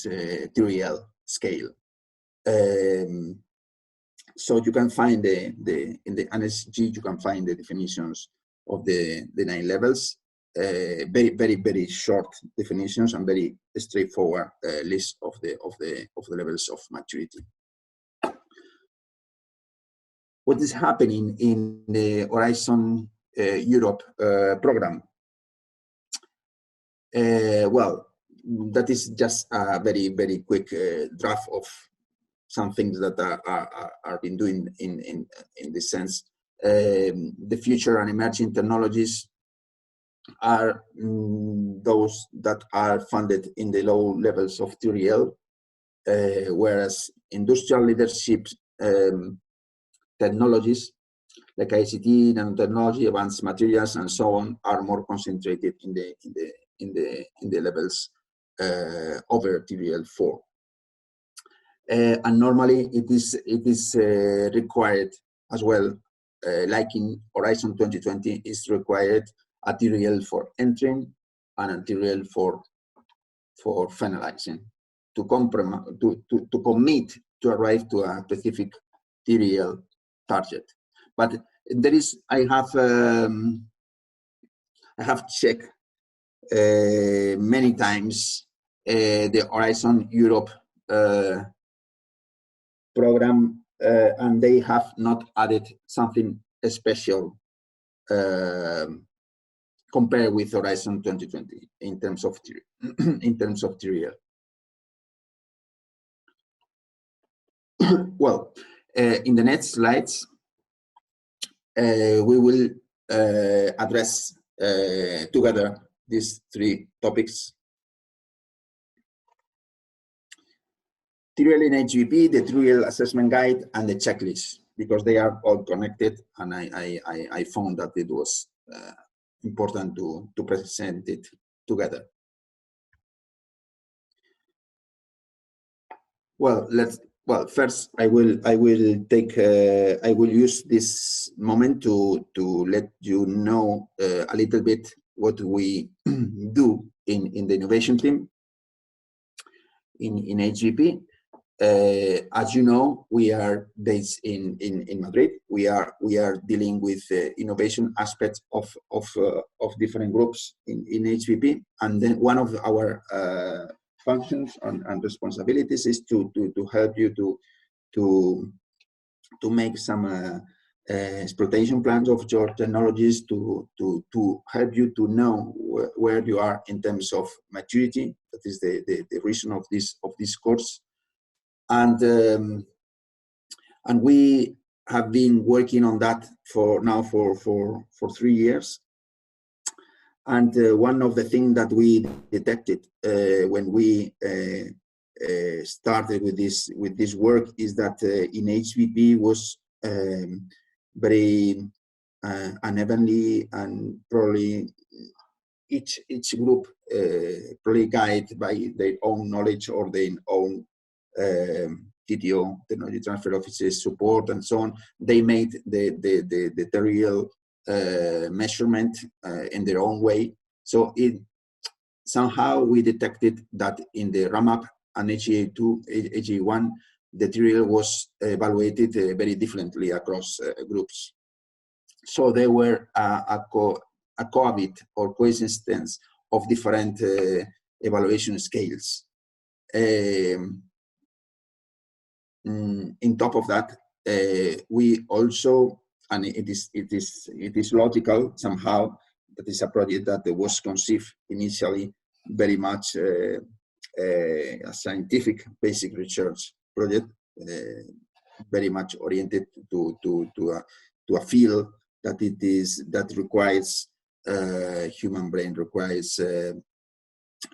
TRL scale. So you can find in the Annex G, you can find the definitions of the 9 levels, very short definitions and very straightforward list of the levels of maturity. What is happening in the Horizon Europe program? Well, that is just a very quick draft of some things that are been doing in this sense. The future and emerging technologies are those that are funded in the low levels of TRL, whereas industrial leadership technologies like ICT, nanotechnology, advanced materials, and so on are more concentrated in the levels over TRL 4. And normally it is required as well, like in Horizon 2020, is required a TRL for entering and a TRL for finalizing, to commit to arrive to a specific TRL target. But there is, I have checked many times the Horizon Europe program, and they have not added something special compared with Horizon 2020 in terms of TRL. Well, in the next slides, we will address together these 3 topics. TRL in HVP, the TRL assessment guide, and the checklist, because they are all connected, and I found that it was important to present it together. Well, first I will use this moment to let you know a little bit what we do in the innovation team in HVP. As you know, we are based in Madrid. We are dealing with innovation aspects of different groups in HVP, and then one of our functions and responsibilities is to help you to make some exploitation plans of your technologies to help you to know where you are in terms of maturity. That is the reason of this course, and we have been working on that for 3 years. And one of the things that we detected when we started with this work is that in HVP was very unevenly, and probably each group probably guided by their own knowledge or their own TTO, technology transfer offices, support, and so on. They made the TRL measurement in their own way. So somehow we detected that in the RAMAP and HEA2, HEA1, the TRL was evaluated very differently across groups. So there were a cohabit or coexistence of different evaluation scales. In top of that, we also, and it is logical somehow, that is a project that was conceived initially very much a scientific basic research project, very much oriented to a field that requires human brain, requires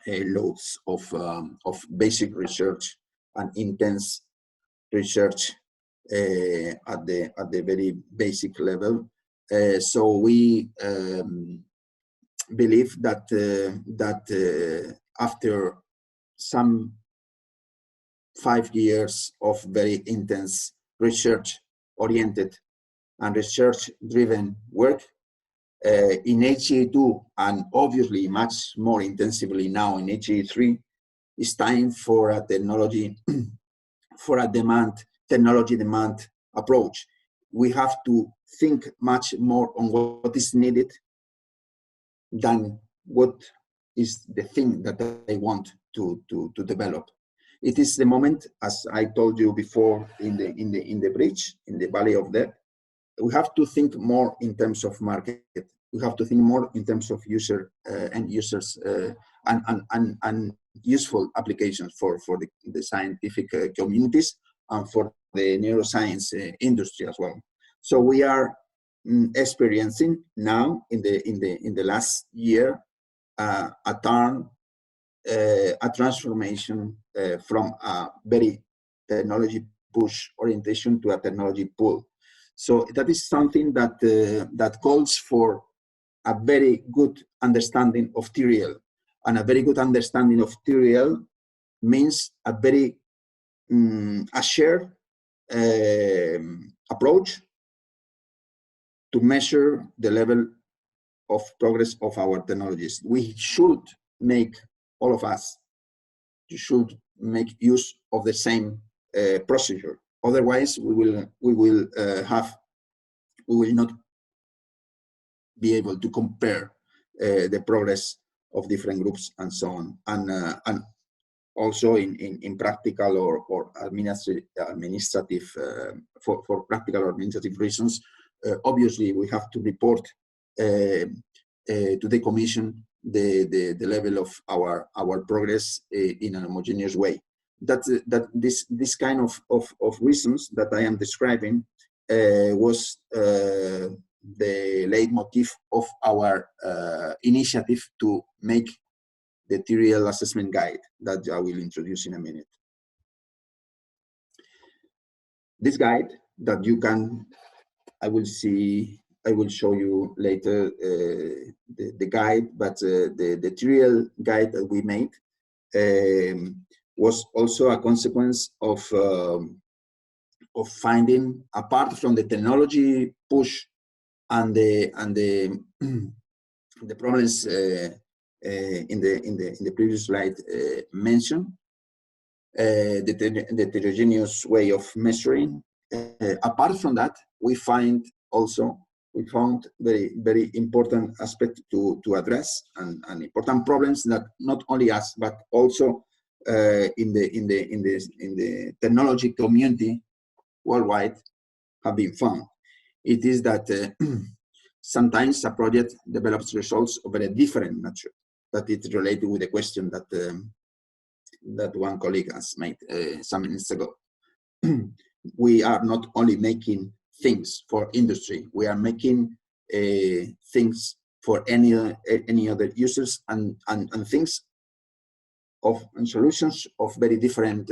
loads of basic research and intense research at the very basic level. So we believe that after some 5 years of very intense research-oriented and research-driven work in HEA2, and obviously much more intensively now in HEA3, it's time for a technology technology demand approach. We have to think much more on what is needed than what is the thing that I want to develop. It is the moment, as I told you before, in the bridge, in the valley of death. We have to think more in terms of market. We have to think more in terms of end users and useful applications for the scientific communities and for the neuroscience industry as well. So we are experiencing now in the last year a transformation from a very technology push orientation to a technology pull. So that is something that calls for a very good understanding of TRL, and a very good understanding of TRL means a very a shared approach to measure the level of progress of our technologies. We should make, all of us, you should make use of the same procedure. Otherwise, we will not be able to compare the progress of different groups and so on. And also in practical or administrative for practical or administrative reasons, obviously we have to report to the Commission the level of our progress in an homogeneous way. This kind of reasons that I am describing was the leitmotif of our initiative to make the TRL assessment guide that I will introduce in a minute. This guide that you can, I will show you later the guide, but the TRL guide that we made was also a consequence of finding, apart from the technology push and the problems in the previous slide mentioned, the heterogeneous way of measuring. Apart from that, we found very important aspect to address and important problems that not only us but also in the technology community worldwide have been found. it is that sometimes a project develops results of a different nature, that it's related with the question that that one colleague has made some minutes ago. We are not only making things for industry, we are making things for any other users and things and solutions of very different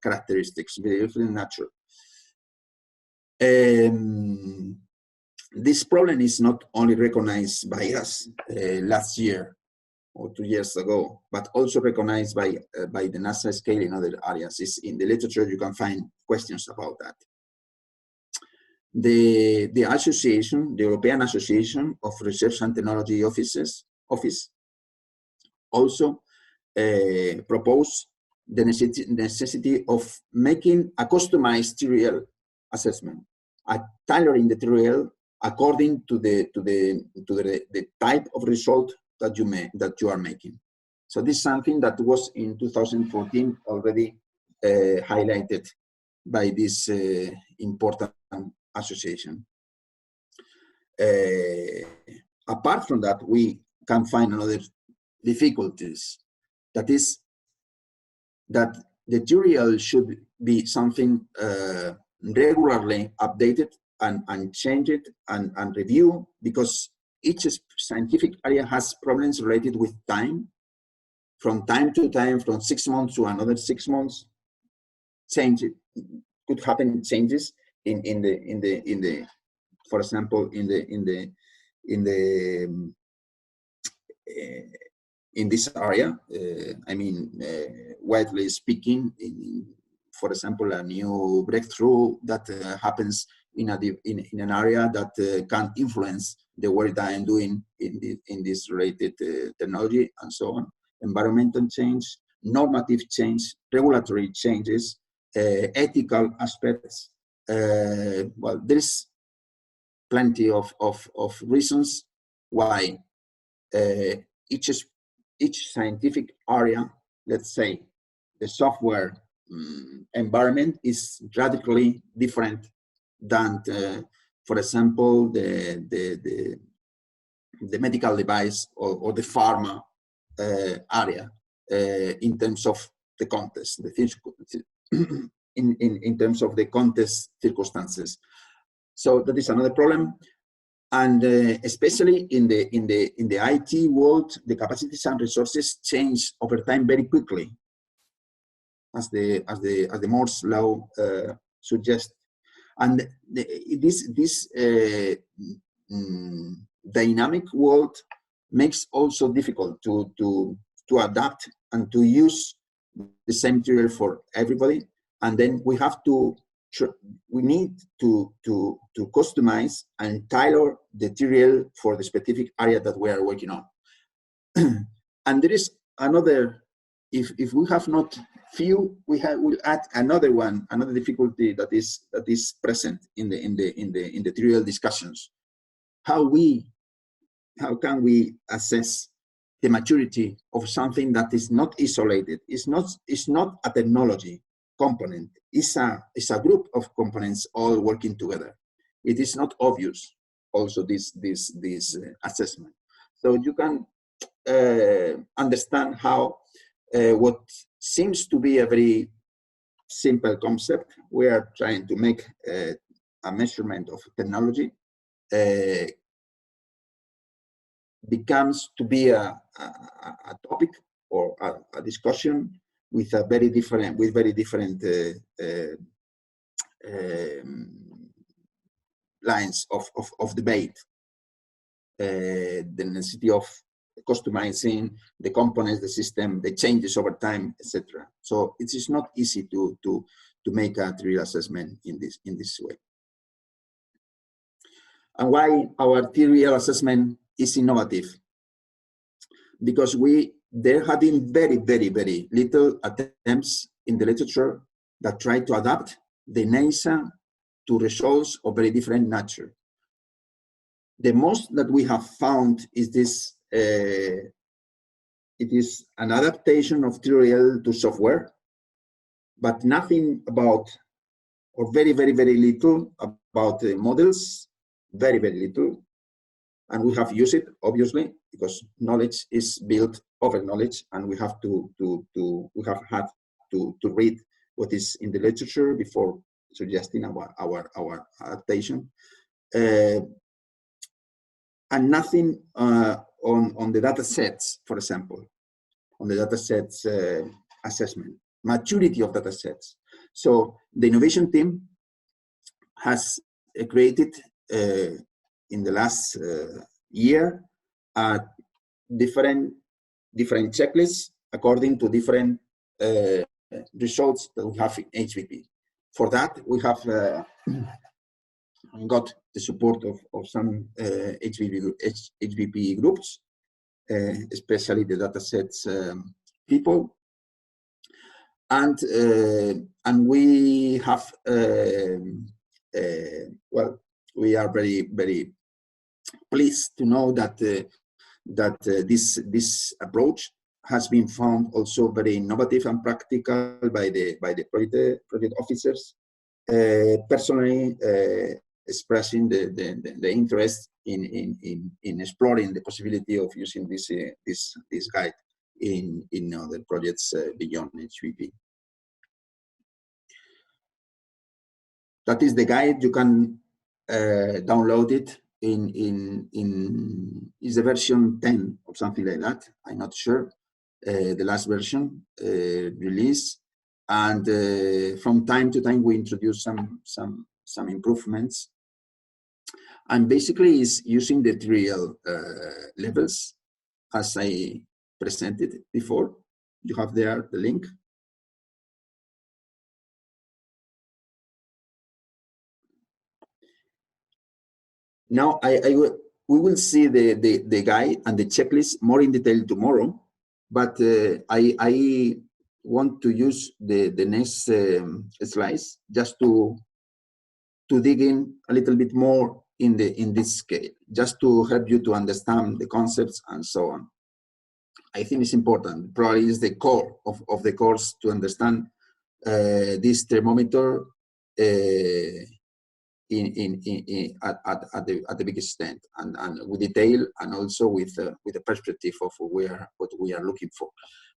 characteristics, very different nature. This problem is not only recognized by us last year or 2 years ago, but also recognized by the NASA scale in other areas. It's in the literature, you can find questions about that. The association, the European Association of Research and Technology Office also propose the necessity of making a customized TRL assessment, tailoring the TRL according to the type of result that you are making. So this is something that was in 2014 already highlighted by this important association. Apart from that, we can find another difficulties. That is that the TRL should be something regularly updated and changed and reviewed, because each scientific area has problems related with time. From time to time, from 6 months to another 6 months, could happen changes for example, in this area. I mean, widely speaking, for example, a new breakthrough that happens in an area that can influence the work that I'm doing in this related technology and so on. Environmental change, normative change, regulatory changes, ethical aspects. Well, there's plenty of reasons why each scientific area, let's say, the software environment is radically different than, for example, the medical device or the pharma area in terms of the context, in terms of the context circumstances. So that is another problem. And especially in the IT world, the capacities and resources change over time very quickly, as the Moore's law suggests. And this dynamic world makes also difficult to adapt and to use the same material for everybody. And then we need to customize and tailor the material for the specific area that we are working on. And there is another, if we have not few, we'll add another difficulty that is present in the material discussions. How can we assess the maturity of something that is not isolated? It's not a technology component. It's a group of components all working together. It is not obvious also this assessment. So you can understand how what seems to be a very simple concept, we are trying to make a measurement of technology, becomes to be a topic or a discussion with very different lines of debate. The necessity of customizing the components, the system, the changes over time, etc. So it is not easy to make a TRL assessment in this way. And why our TRL assessment is innovative? Because there have been very little attempts in the literature that try to adapt the NASA to results of very different nature. The most that we have found is this, it is an adaptation of TRL to software, but nothing about or very, very, very little about the models, very, very little. And we have used it, obviously, because knowledge is built over knowledge, and we have we have had to read what is in the literature before suggesting our adaptation. And nothing on the data sets, for example, on the data sets assessment, maturity of data sets. So the innovation team has created in the last year different checklists according to different results that we have in HVP. For that, we have got the support of some HVP groups, especially the datasets people, and we have well, we are very, very pleased to know that this approach has been found also very innovative and practical by the project officers, personally expressing the interest in exploring the possibility of using this guide in other projects beyond HVP. That is the guide. You can download it is the version 10 or something like that. I'm not sure. The last version release, and from time to time we introduce some improvements. And basically is using the TRL levels as I presented before. You have there the link. Now we will see the guide and the checklist more in detail tomorrow, but I want to use the next slides just to dig in a little bit more in this scale, just to help you to understand the concepts and so on. I think it's important. Probably is the core of the course to understand this thermometer at the biggest extent, and with detail, and also with the perspective of what we are looking for.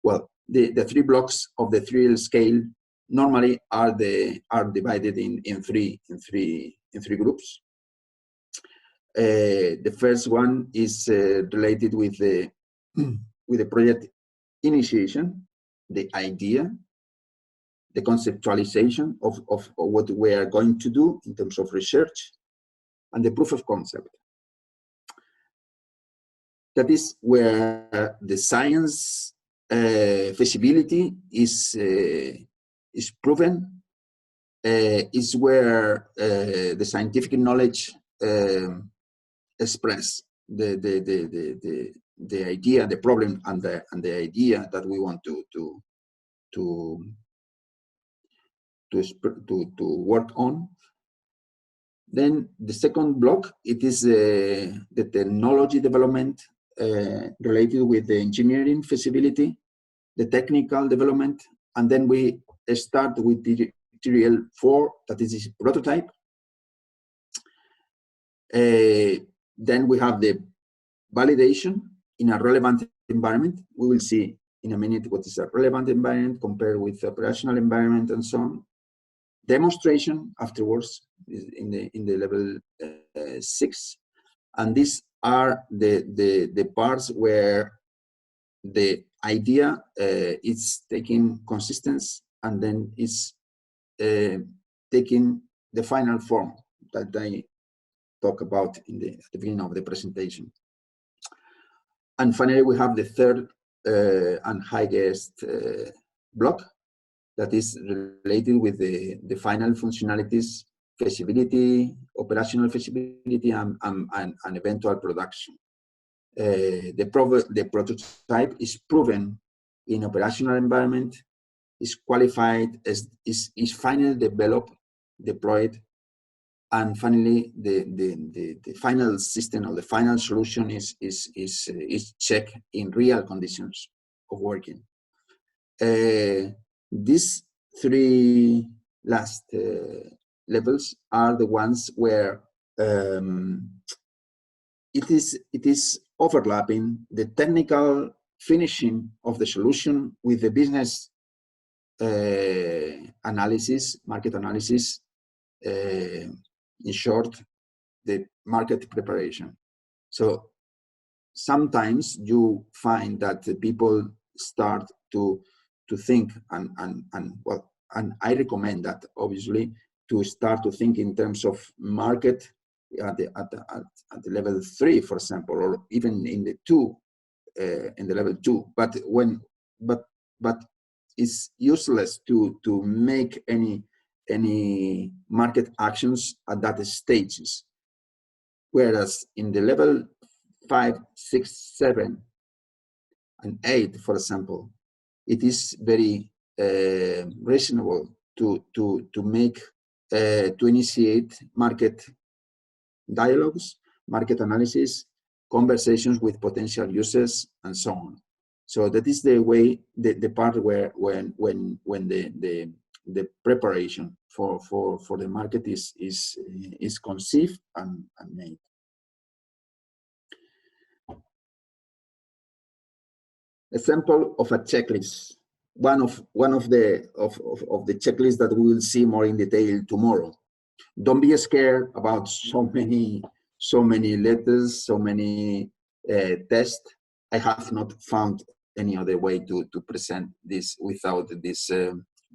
Well, the 3 blocks of the TRL scale normally are divided in three groups. The first one is related with the project initiation, the idea, the conceptualization of what we are going to do in terms of research, and the proof of concept. That is where the science feasibility is proven, is where the scientific knowledge express the idea, the problem, and the idea that we want to work on. Then the second block, it is the technology development related with the engineering feasibility, the technical development, and then we start with the TRL 4, that is this prototype. Then we have the validation in a relevant environment. We will see in a minute what is a relevant environment compared with the operational environment and so on. Demonstration afterwards in the level 6, and these are the parts where the idea is taking consistency and then is taking the final form that I talk about at the beginning of the presentation. And finally, we have the third and highest block, that is related with the final functionalities, feasibility, operational feasibility, and eventual production. The prototype is proven in operational environment, is qualified, is finally developed, deployed, and finally the final system or the final solution is checked in real conditions of working. These 3 last levels are the ones where it is overlapping the technical finishing of the solution with the business analysis, market analysis, in short, the market preparation. So sometimes you find that the people start to think and I recommend that obviously to start to think in terms of market at the level 3, for example, or even in the 2, in the level 2. But it's useless to make any market actions at that stages. Whereas in the level 5, 6, 7, and 8, for example, it is very reasonable to initiate market dialogues, market analysis, conversations with potential users, and so on. So that is the way, the part where when the preparation for the market is conceived and made. Example of a checklist. One of the checklists that we will see more in detail tomorrow. Don't be scared about so many letters, so many tests. I have not found any other way to present this without this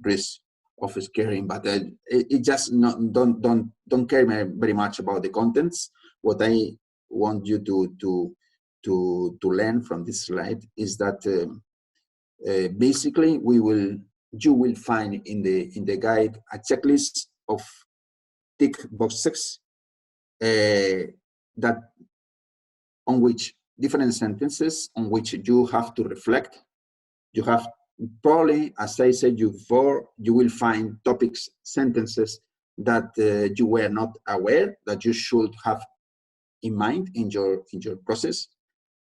risk of scaring. But it just don't care very much about the contents. What I want you to learn from this slide is that basically you will find in the guide a checklist of tick boxes that on which different sentences on which you have to reflect. You have probably, as I said before, you will find topics, sentences that you were not aware that you should have in mind in your process.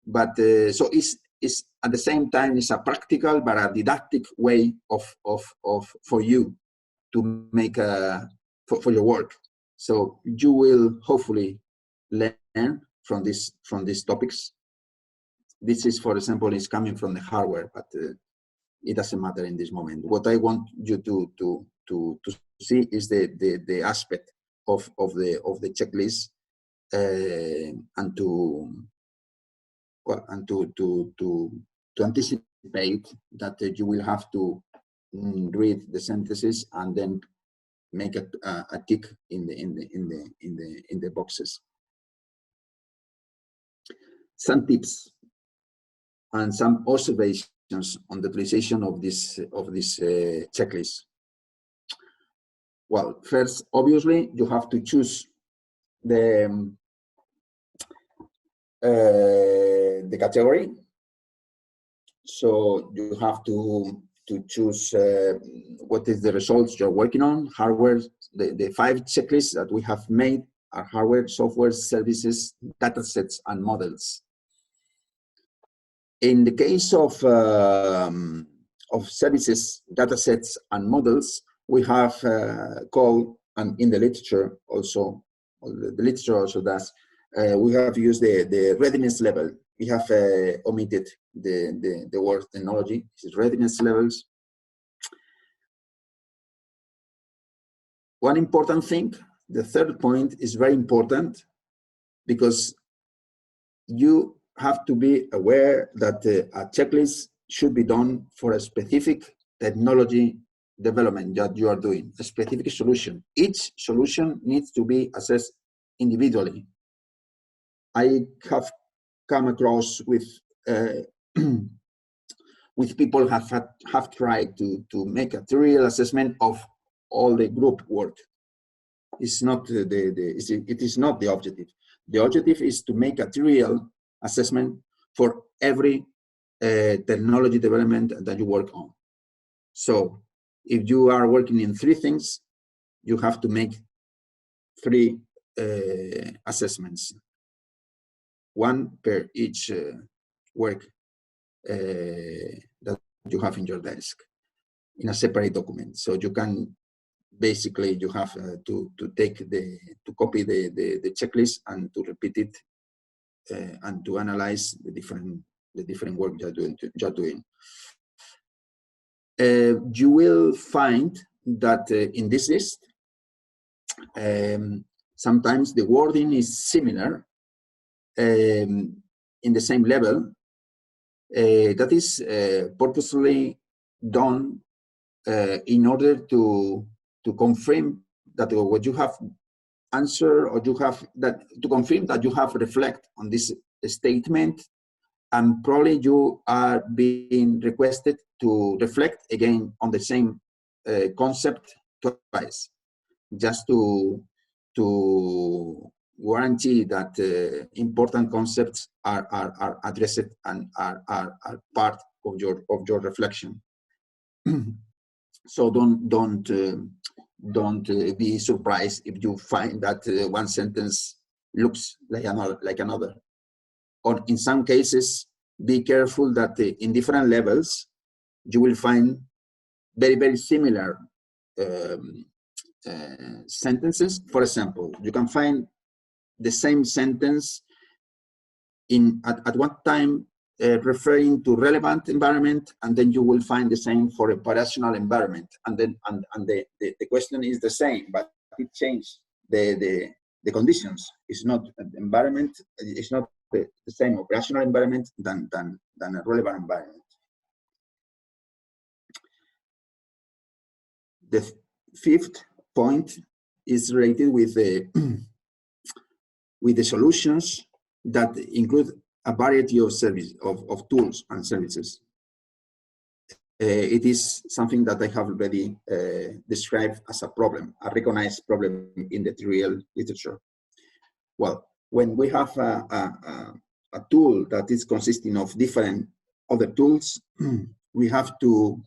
But so it's at the same time it's a practical but a didactic way for you to make for your work. So you will hopefully learn from these topics. This is, for example, is coming from the hardware, but it doesn't matter in this moment. What I want you to see is the aspect of the checklist and to anticipate that you will have to read the sentences and then make a tick in the boxes. Some tips and some observations on the utilization of this checklist. Well, first, obviously, you have to choose the category. So you have to choose what is the results you're working on. Hardware, the 5 checklists that we have made are hardware, software, services, datasets, and models. In the case of services, datasets, and models, we have called, and in the literature also, the literature also does, we have used the readiness level. We have omitted the word technology. It's readiness levels. One important thing, the third point is very important because you have to be aware that a checklist should be done for a specific technology development that you are doing, a specific solution. Each solution needs to be assessed individually. I have come across with people have tried to make a TRL assessment of all the group work. It's not it is not the objective. The objective is to make a TRL assessment for every technology development that you work on. So if you are working in 3 things, you have to make 3 assessments, 1 per each work that you have in your desk in a separate document. So you can basically you have to copy the checklist and to repeat it and to analyze the different work you're doing. You will find that in this list, sometimes the wording is similar in the same level. That is purposely done in order to confirm that what you have answered, or you have that to confirm that you have reflect on this statement, and probably you are being requested to reflect again on the same concept twice, just to guarantee that important concepts are addressed and are part of your reflection. So don't be surprised if you find that one sentence looks like another. Or in some cases, be careful that in different levels, you will find very, very similar sentences. For example, you can find the same sentence at one time referring to relevant environment, and then you will find the same for operational environment, and then the question is the same, but it changed the conditions. It's not environment. It's not the same operational environment than a relevant environment. The fifth point is related with the solutions that include a variety of tools and services. It is something that I have already described as a problem, a recognized problem in the TRL literature. Well, when we have a tool that is consisting of different other tools, we have to,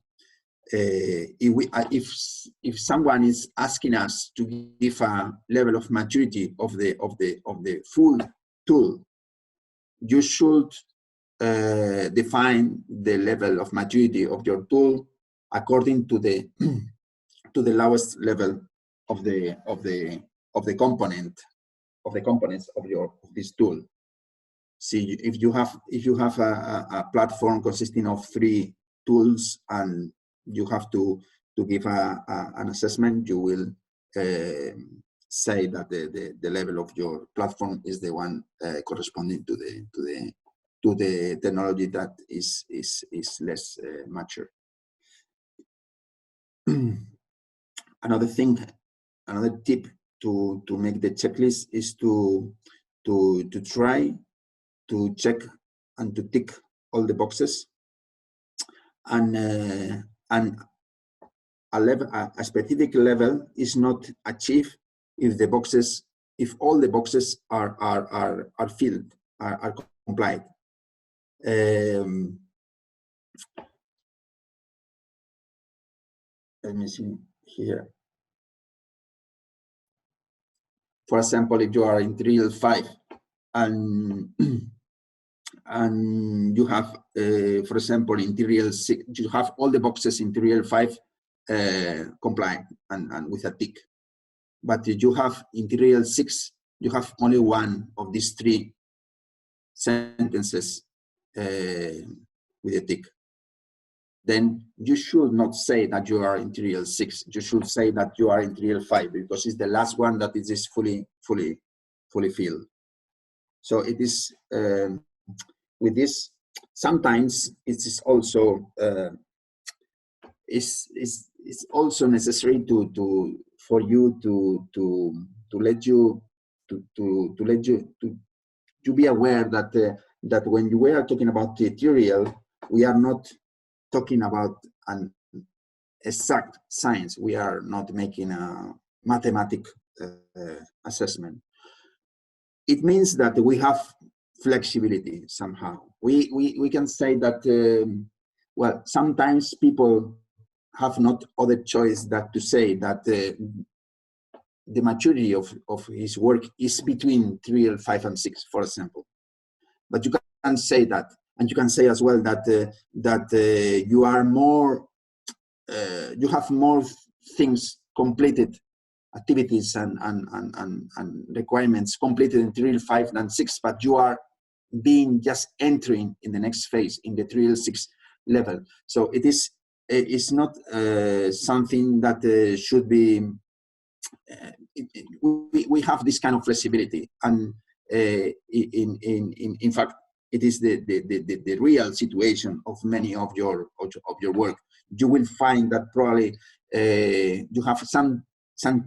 if someone is asking us to give a level of maturity of the full tool, you should define the level of maturity of your tool according to the lowest level of the components of this tool. See, if you have a platform consisting of 3 tools and you have to give an assessment, you will say that the level of your platform is the one corresponding to the technology that is less mature. Another tip to make the checklist is to try to check and to tick all the boxes, and a specific level is not achieved if all the boxes are filled, are complied. Let me see here. For example, if you are in TRL 5 and you have, for example, in TRL 6, you have all the boxes in TRL 5 compliant and with a tick. But you have in TRL 6, you have only one of these 3 sentences with a tick. Then you should not say that you are in TRL 6. You should say that you are in TRL 5 because it's the last one that it is fully filled. So it is with this. Sometimes it is also it's also necessary for you to let you be aware that when we are talking about the TRL, we are not talking about an exact science. We are not making a mathematical assessment. It means that we have flexibility somehow. We can say that, well, sometimes people have not other choice than to say that the maturity of his work is between TRL 5 and 6, for example. But you can say that, and you can say as well that you are more, you have more things completed activities and requirements completed in TRL 5 and 6, but you are being just entering in the next phase in the TRL 6 level. So it's not something that should be, we have this kind of flexibility, and in fact, it is the real situation of many of your work. You will find that probably you have some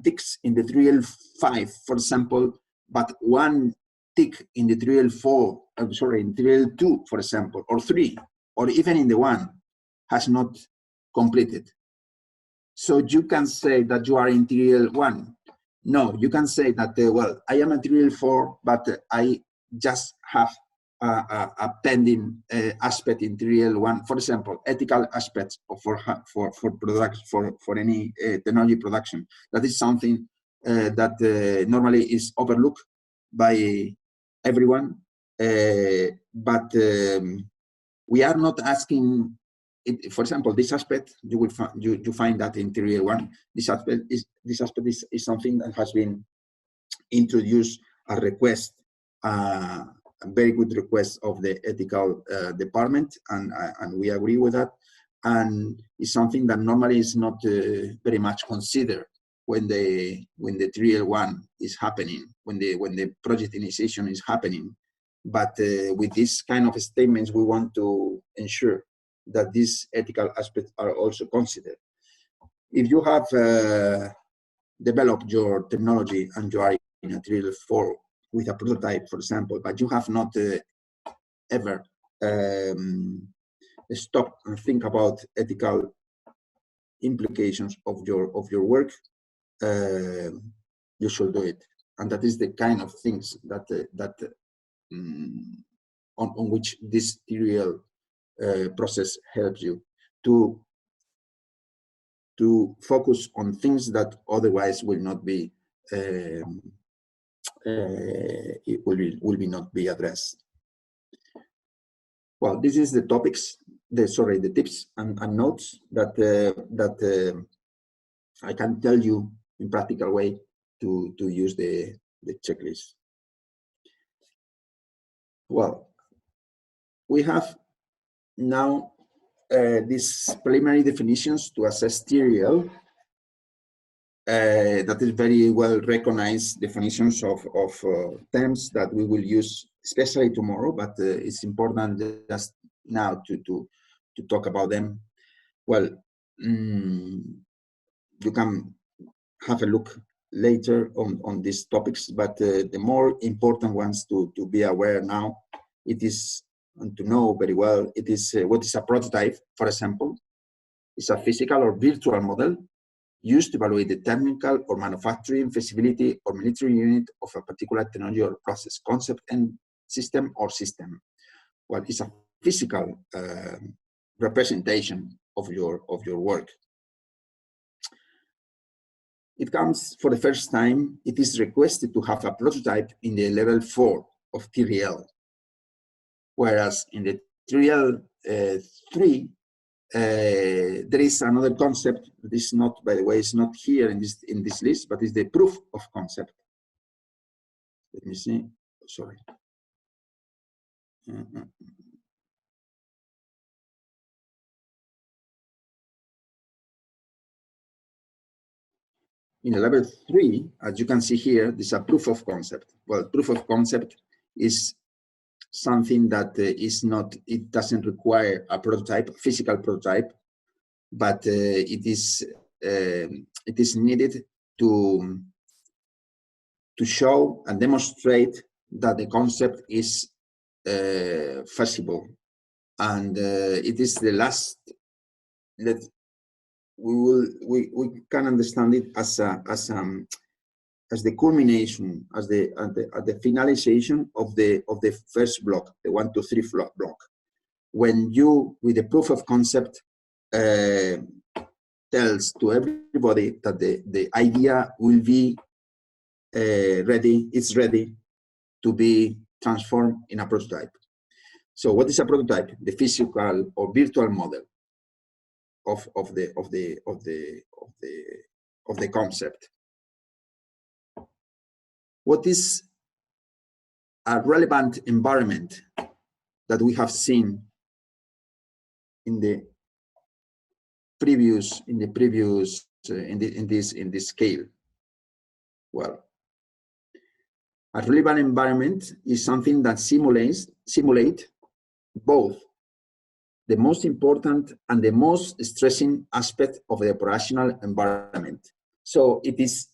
ticks in the TRL 5, for example, but one tick in the TRL 4, I'm sorry, in TRL 2, for example, or 3, or even in the 1 has not completed. So you can say that you are in TRL 1. No, you can say that, well, I am in TRL 4, but I just have a pending aspect in TRL 1, for example, ethical aspects for any technology production. That is something that normally is overlooked by everyone, but we are not asking it. For example, this aspect, you will you find that in TRL 1. This aspect is something that has been introduced a request, a very good request of the ethical department, and we agree with that. And it's something that normally is not very much considered when the TRL 1 is happening, when the project initiation is happening. But with this kind of statements, we want to ensure that these ethical aspects are also considered. If you have developed your technology and you are in a TRL 4 with a prototype, for example, but you have not ever stopped and think about ethical implications of your work, you should do it. And that is the kind of things that on which this TRL process helps you to focus on things that otherwise will not be will not be addressed. Well, this is the topics, the tips and notes that I can tell you in practical way to use the checklist. Well, we have now these preliminary definitions to assess TRL. That is very well recognized definitions of terms that we will use, especially tomorrow, but it's important just now to talk about them. Well, you can have a look later on these topics, but the more important ones to be aware now, it is, and to know very well, it is what is a prototype, for example. It's a physical or virtual model used to evaluate the technical or manufacturing feasibility or military unit of a particular technology or process, concept and system or system. Well, it's a physical representation of your work. It comes for the first time, it is requested to have a prototype in the level 4 of TRL, whereas in the TRL 3, there is another concept. This is not, by the way, it's not here in this list, but it's the proof of concept. Let me see. Sorry. In level 3, as you can see here, this is a proof of concept. Well, proof of concept is something that is not, it doesn't require a prototype, physical prototype, but it is needed to show and demonstrate that the concept is feasible, and it is the last that we can understand it as the culmination, as the finalization of the first block, the 1, 2, 3 block. When you, with the proof of concept, tells to everybody that the idea will be ready, it's ready to be transformed in a prototype. So what is a prototype? The physical or virtual model of the concept. What is a relevant environment that we have seen in this scale? Well, a relevant environment is something that simulates both the most important and the most stressing aspect of the operational environment. So it is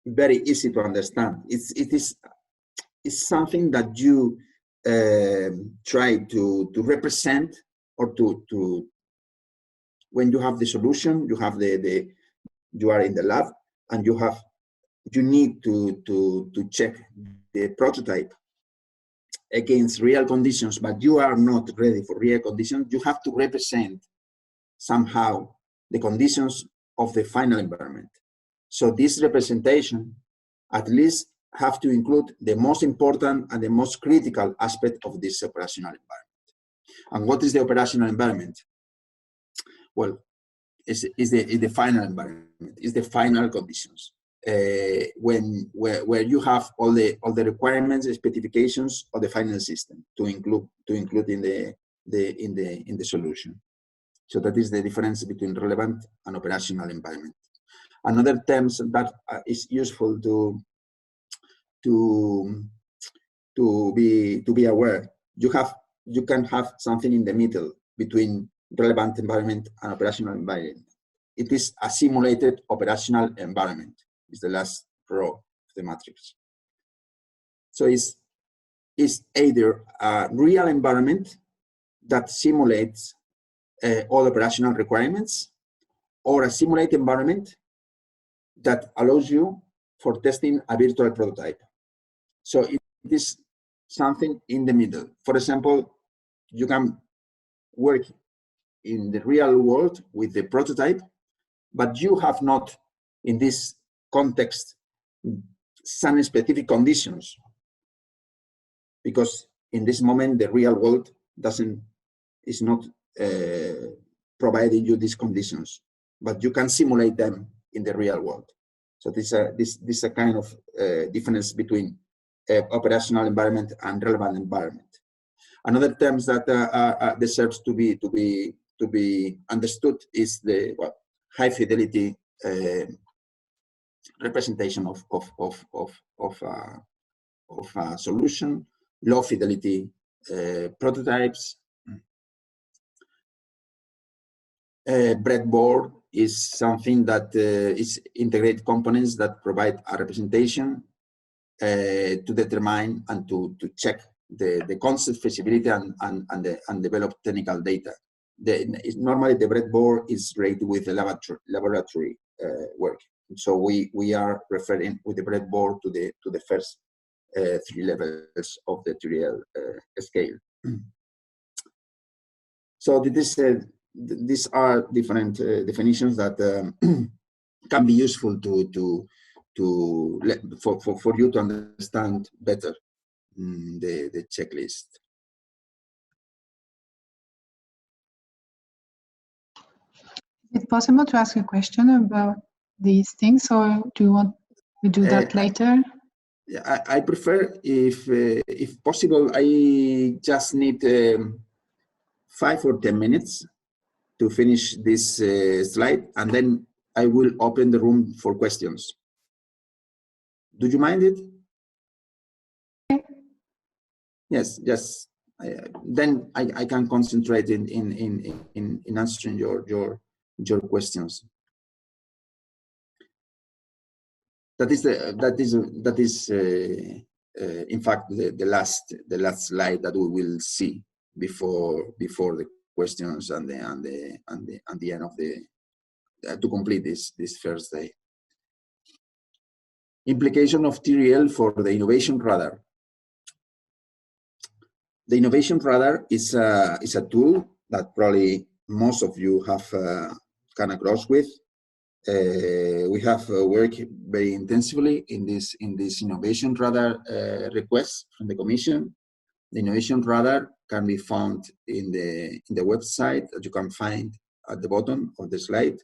very easy to understand. It's something that you try to represent, or to when you have the solution, you have you are in the lab, and you need to check the prototype against real conditions, but you are not ready for real conditions. You have to represent somehow the conditions of the final environment. So this representation at least have to include the most important and the most critical aspect of this operational environment. And what is the operational environment? Well, is the final environment, is the final conditions. Where you have all the requirements, the specifications of the final system to include in the solution. So that is the difference between relevant and operational environment. Another terms that is useful to be aware. You can have something in the middle between relevant environment and operational environment. It is a simulated operational environment. Is the last row of the matrix. So it's either a real environment that simulates all operational requirements, or a simulated environment that allows you for testing a virtual prototype. So it is something in the middle. For example, you can work in the real world with the prototype, but you have not, in this context, some specific conditions, because in this moment the real world is not providing you these conditions, but you can simulate them in the real world. So this is a kind of difference between operational environment and relevant environment. Another terms that deserves to be understood is the high fidelity representation of a solution, low fidelity prototypes. Breadboard is something that is integrated components that provide a representation to determine and to check the concept feasibility and develop technical data. Normally the breadboard is related with the laboratory work. So we are referring with the breadboard to the first 3 levels of the TRL scale. So these are different definitions that can be useful for you to understand better the checklist. Is it possible to ask a question about these things, or do you want to do that later? I prefer, if possible, I just need 5 or 10 minutes to finish this slide, and then I will open the room for questions. Do you mind it? Okay. Yes, yes. Then I can concentrate in answering your questions. That is in fact the last slide that we will see before the questions and the end of the to complete this first day. Implication of TRL for the innovation radar. The innovation radar is a tool that probably most of you have come across with. We have worked very intensively in this innovation radar request from the Commission. The innovation radar can be found in the website that you can find at the bottom of the slide.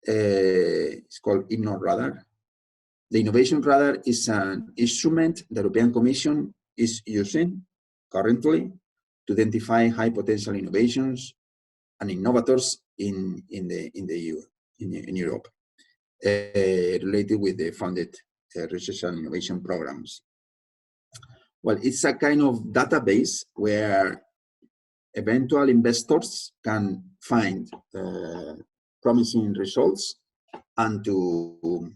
It's called Ignore Radar. The Innovation Radar is an instrument the European Commission is using currently to identify high potential innovations and innovators in Europe, related with the funded research and innovation programs. Well, it's a kind of database where eventual investors can find promising results and to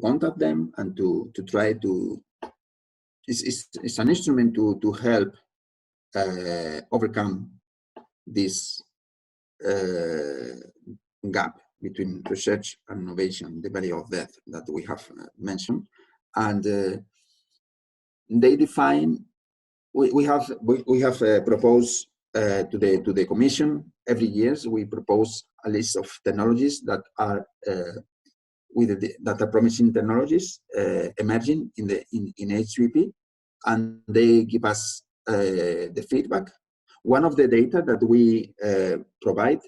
contact them and to try to. It's an instrument to help overcome this gap between research and innovation, the valley of death that we have mentioned, and they define. We have proposed to the Commission every year. We propose a list of technologies that are promising technologies emerging in HVP, and they give us the feedback. One of the data that we provide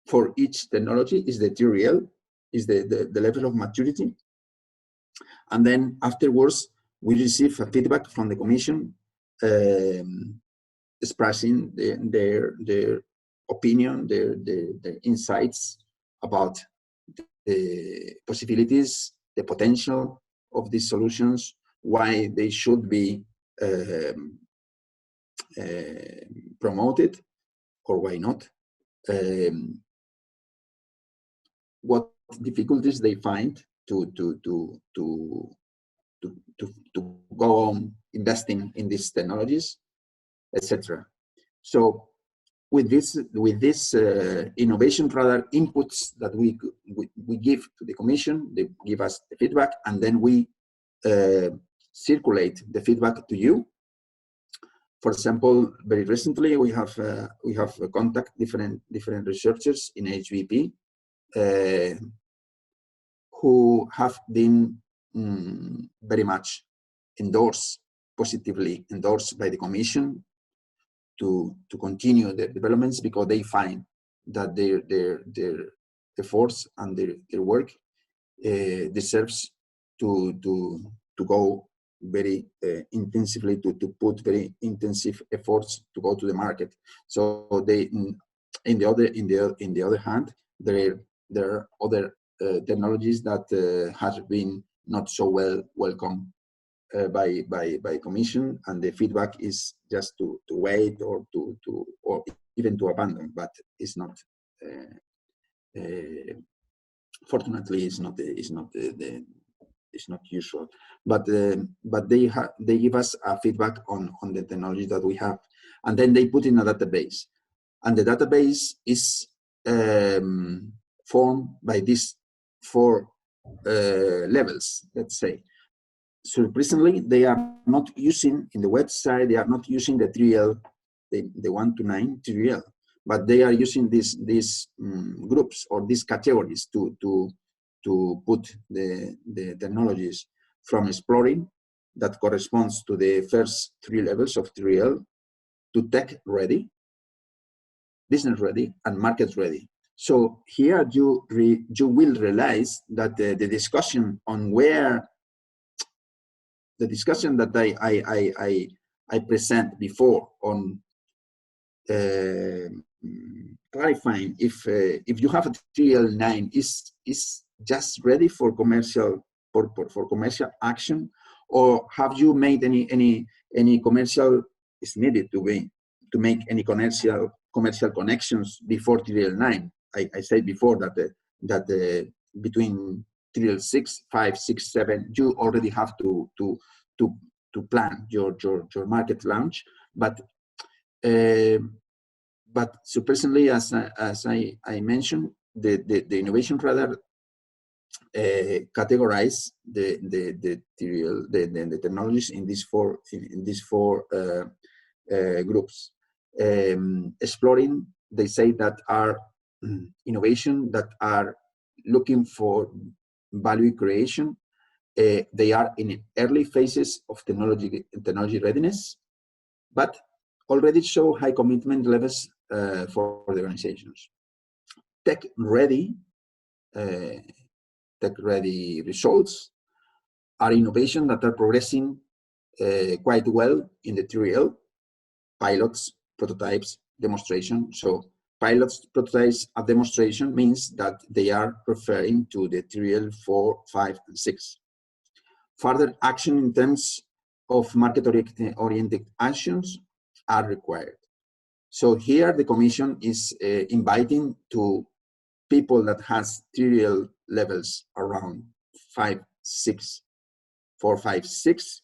for each technology is the TRL, is the level of maturity. And then afterwards, we receive a feedback from the Commission expressing their opinion, their insights about the possibilities, the potential of these solutions, why they should be promoted or why not, what difficulties they find to go on investing in these technologies, etc. So with this Innovation Radar inputs that we give to the Commission, they give us the feedback, and then we circulate the feedback to you. For example, very recently we have contact different researchers in HVP who have been very much positively endorsed by the Commission to continue the developments, because they find that their efforts and their work deserves to go very intensively, to put very intensive efforts to go to the market. So they, in the other hand, there are other technologies that have been not so well welcome by Commission, and the feedback is just to wait or even to abandon, but it's not. Fortunately, it's not usual. But they give us a feedback on the technology that we have, and then they put in a database, and the database is formed by these 4 levels, let's say. So presently, they are not using, in the website, they are not using the TRL, the 1 to 9 TRL, but they are using these groups or these categories to put the technologies from exploring, that corresponds to the first 3 levels of TRL, to tech ready, business ready, and market ready. So here you will realize that the discussion on where the discussion that I present before on clarifying if you have a TRL 9 is just ready for commercial commercial action, or have you made any commercial is needed to make any commercial connections before TRL 9. I said before that between TRL 6, 5, 6, 7, you already have to plan your market launch. But so personally, as I mentioned, the Innovation Radar categorize the technologies in these four groups. Exploring, they say that are innovation that are looking for value creation. They are in early phases of technology readiness, but already show high commitment levels for the organizations. tech-ready results are innovation that are progressing quite well in the TRL, pilots, prototypes, demonstration. So pilots, prototypes, and demonstration means that they are referring to the TRL 4, 5, and 6. Further action in terms of market-oriented actions are required. So here the Commission is inviting to people that has TRL levels around 5, 6, 4, 5, 6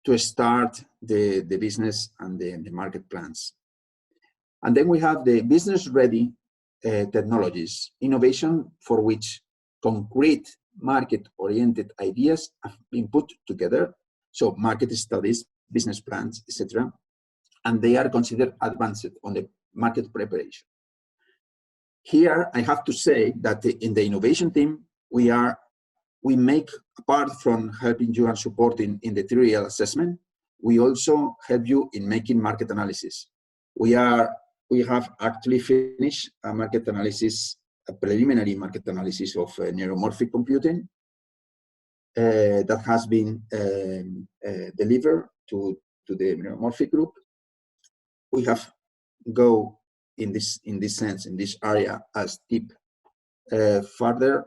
to start the business and the market plans. And then we have the business-ready technologies, innovation for which concrete market-oriented ideas have been put together. So market studies, business plans, etc. And they are considered advanced on the market preparation. Here, I have to say that in the innovation team, we make, apart from helping you and supporting in the TRL assessment, we also help you in making market analysis. We have actually finished a market analysis, a preliminary market analysis of neuromorphic computing that has been delivered to the neuromorphic group. We have go in this sense, in this area, a step further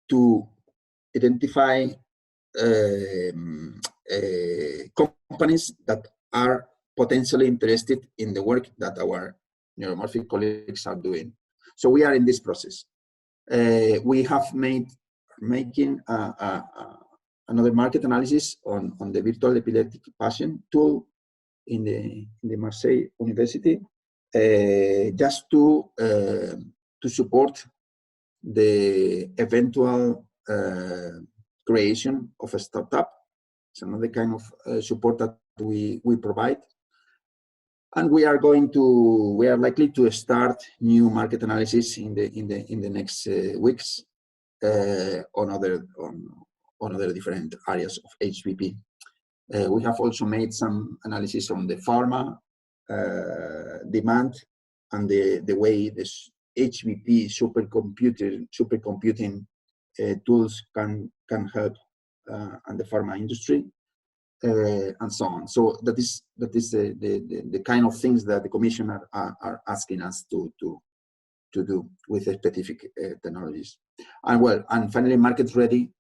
to identify companies that are potentially interested in the work that our neuromorphic colleagues are doing. So we are in this process. We have making another market analysis on the virtual epileptic patient tool in the Marseille University, just to support the eventual creation of a startup. It's another kind of support that we provide. And we are likely to start new market analysis in the next weeks on other different areas of HPP. We have also made some analysis on the pharma demand and the way this HPP supercomputing tools can help and the pharma industry. And so on. So that is the kind of things that the Commission are asking us to do with the specific technologies. And finally, market ready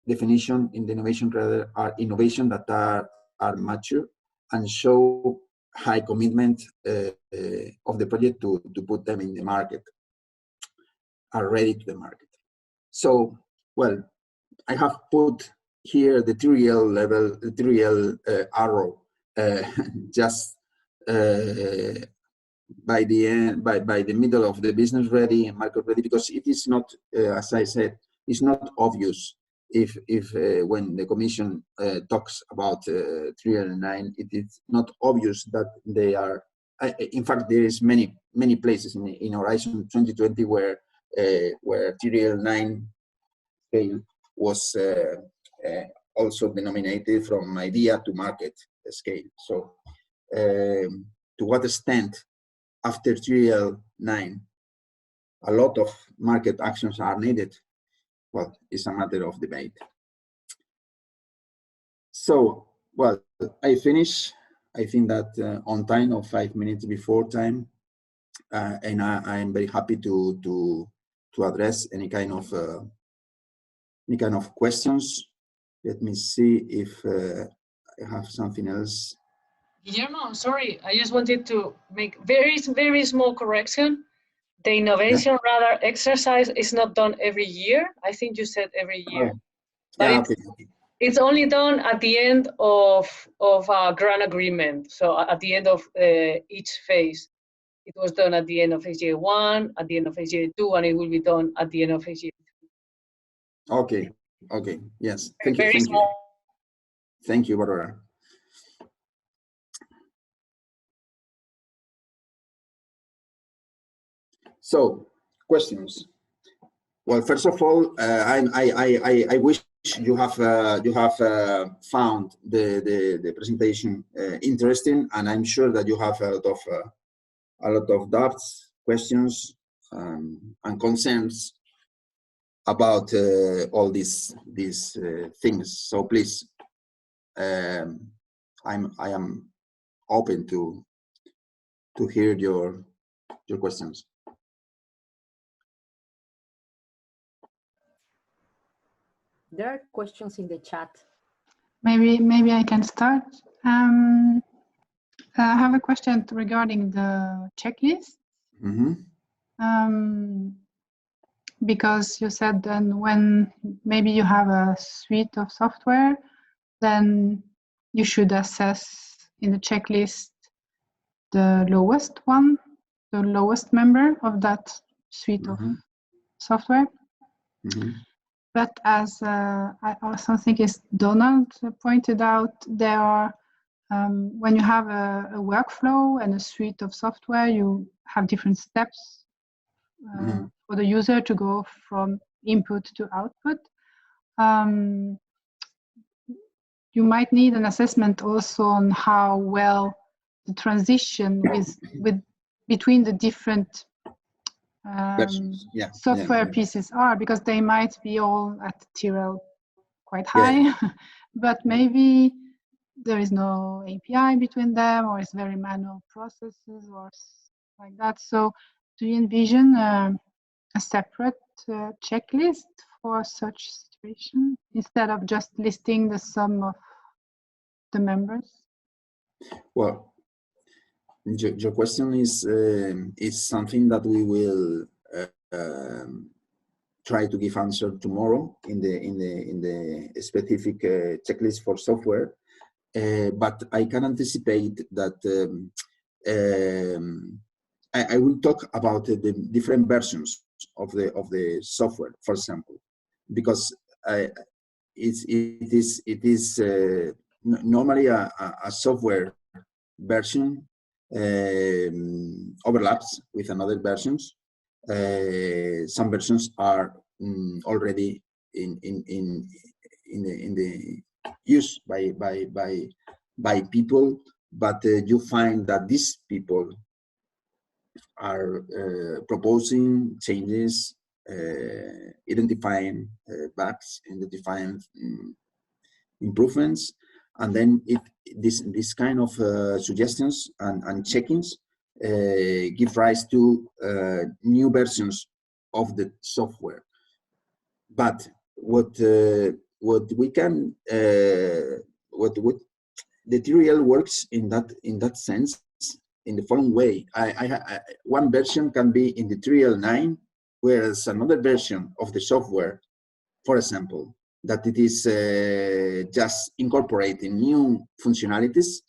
definition in the innovation radar are innovation that are mature and show high commitment of the project to put them in the market, are ready to the market. So, I have put here the TRL level, the TRL arrow, just by the middle of the business ready and market ready, because it is not, as I said, it's not obvious if when the Commission talks about TRL 9, it is not obvious that they are. In fact, there is many places in Horizon 2020 where TRL 9 scale was also denominated from idea to market scale. So to what extent after TRL 9 a lot of market actions are needed, it's a matter of debate. So, I finish, I think that on time, or 5 minutes before time, and I am very happy to address any kind of questions. Let me see if I have something else. Guillermo, sorry, I just wanted to make very small correction. The innovation radar exercise is not done every year. I think you said every year. But it's only done at the end of a grant agreement. So at the end of each phase. It was done at the end of HGA 1, at the end of HGA 2, and it will be done at the end of HGA 3. Okay, yes. Thank you. Very small. Thank you, Barbara. So, questions. Well, first of all, I wish you have found the presentation interesting, and I'm sure that you have a lot of doubts, questions, and concerns about all these things. So please, I am open to hear your questions. There are questions in the chat. Maybe I can start. I have a question regarding the checklist. Because you said then when maybe you have a suite of software, then you should assess in the checklist the lowest one, the lowest member of that suite of software. But as I also think as Donald pointed out, there are when you have a workflow and a suite of software, you have different steps for the user to go from input to output. You might need an assessment also on how well the transition between the different software pieces are, because they might be all at TRL quite high, but maybe there is no API between them, or it's very manual processes or like that. So do you envision a separate checklist for such situation instead of just listing the sum of the members? Well, your question is something that we will try to give answer tomorrow in the specific checklist for software. But I can anticipate that I will talk about the different versions of the software, for example, because it is normally a software version overlaps with another versions. Some versions are already in the use by people, but you find that these people are proposing changes, identifying bugs, identifying improvements, and then this kind of suggestions and check-ins give rise to new versions of the software. But what we can what the TRL works in that sense in the following way. One version can be in the TRL 9, whereas another version of the software, for example, that it is just incorporating new functionalities,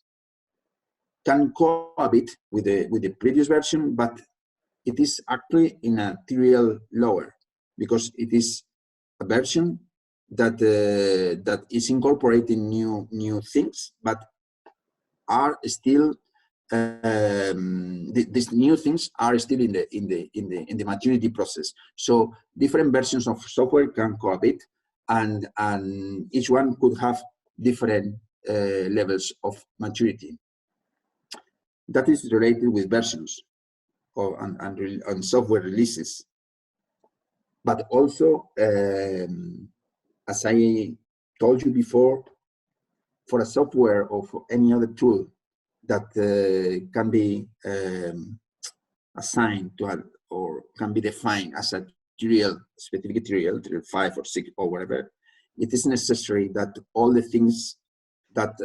can cohabit with the previous version, but it is actually in a TRL lower, because it is a version that that is incorporating new things, but are still these new things are still in the maturity process. So different versions of software can cohabit, and each one could have different levels of maturity. That is related with versions and software releases. But also, as I told you before, for a software or for any other tool that can be assigned to or can be defined as a TRL, specific TRL 5 or 6 or whatever, it is necessary that all the things that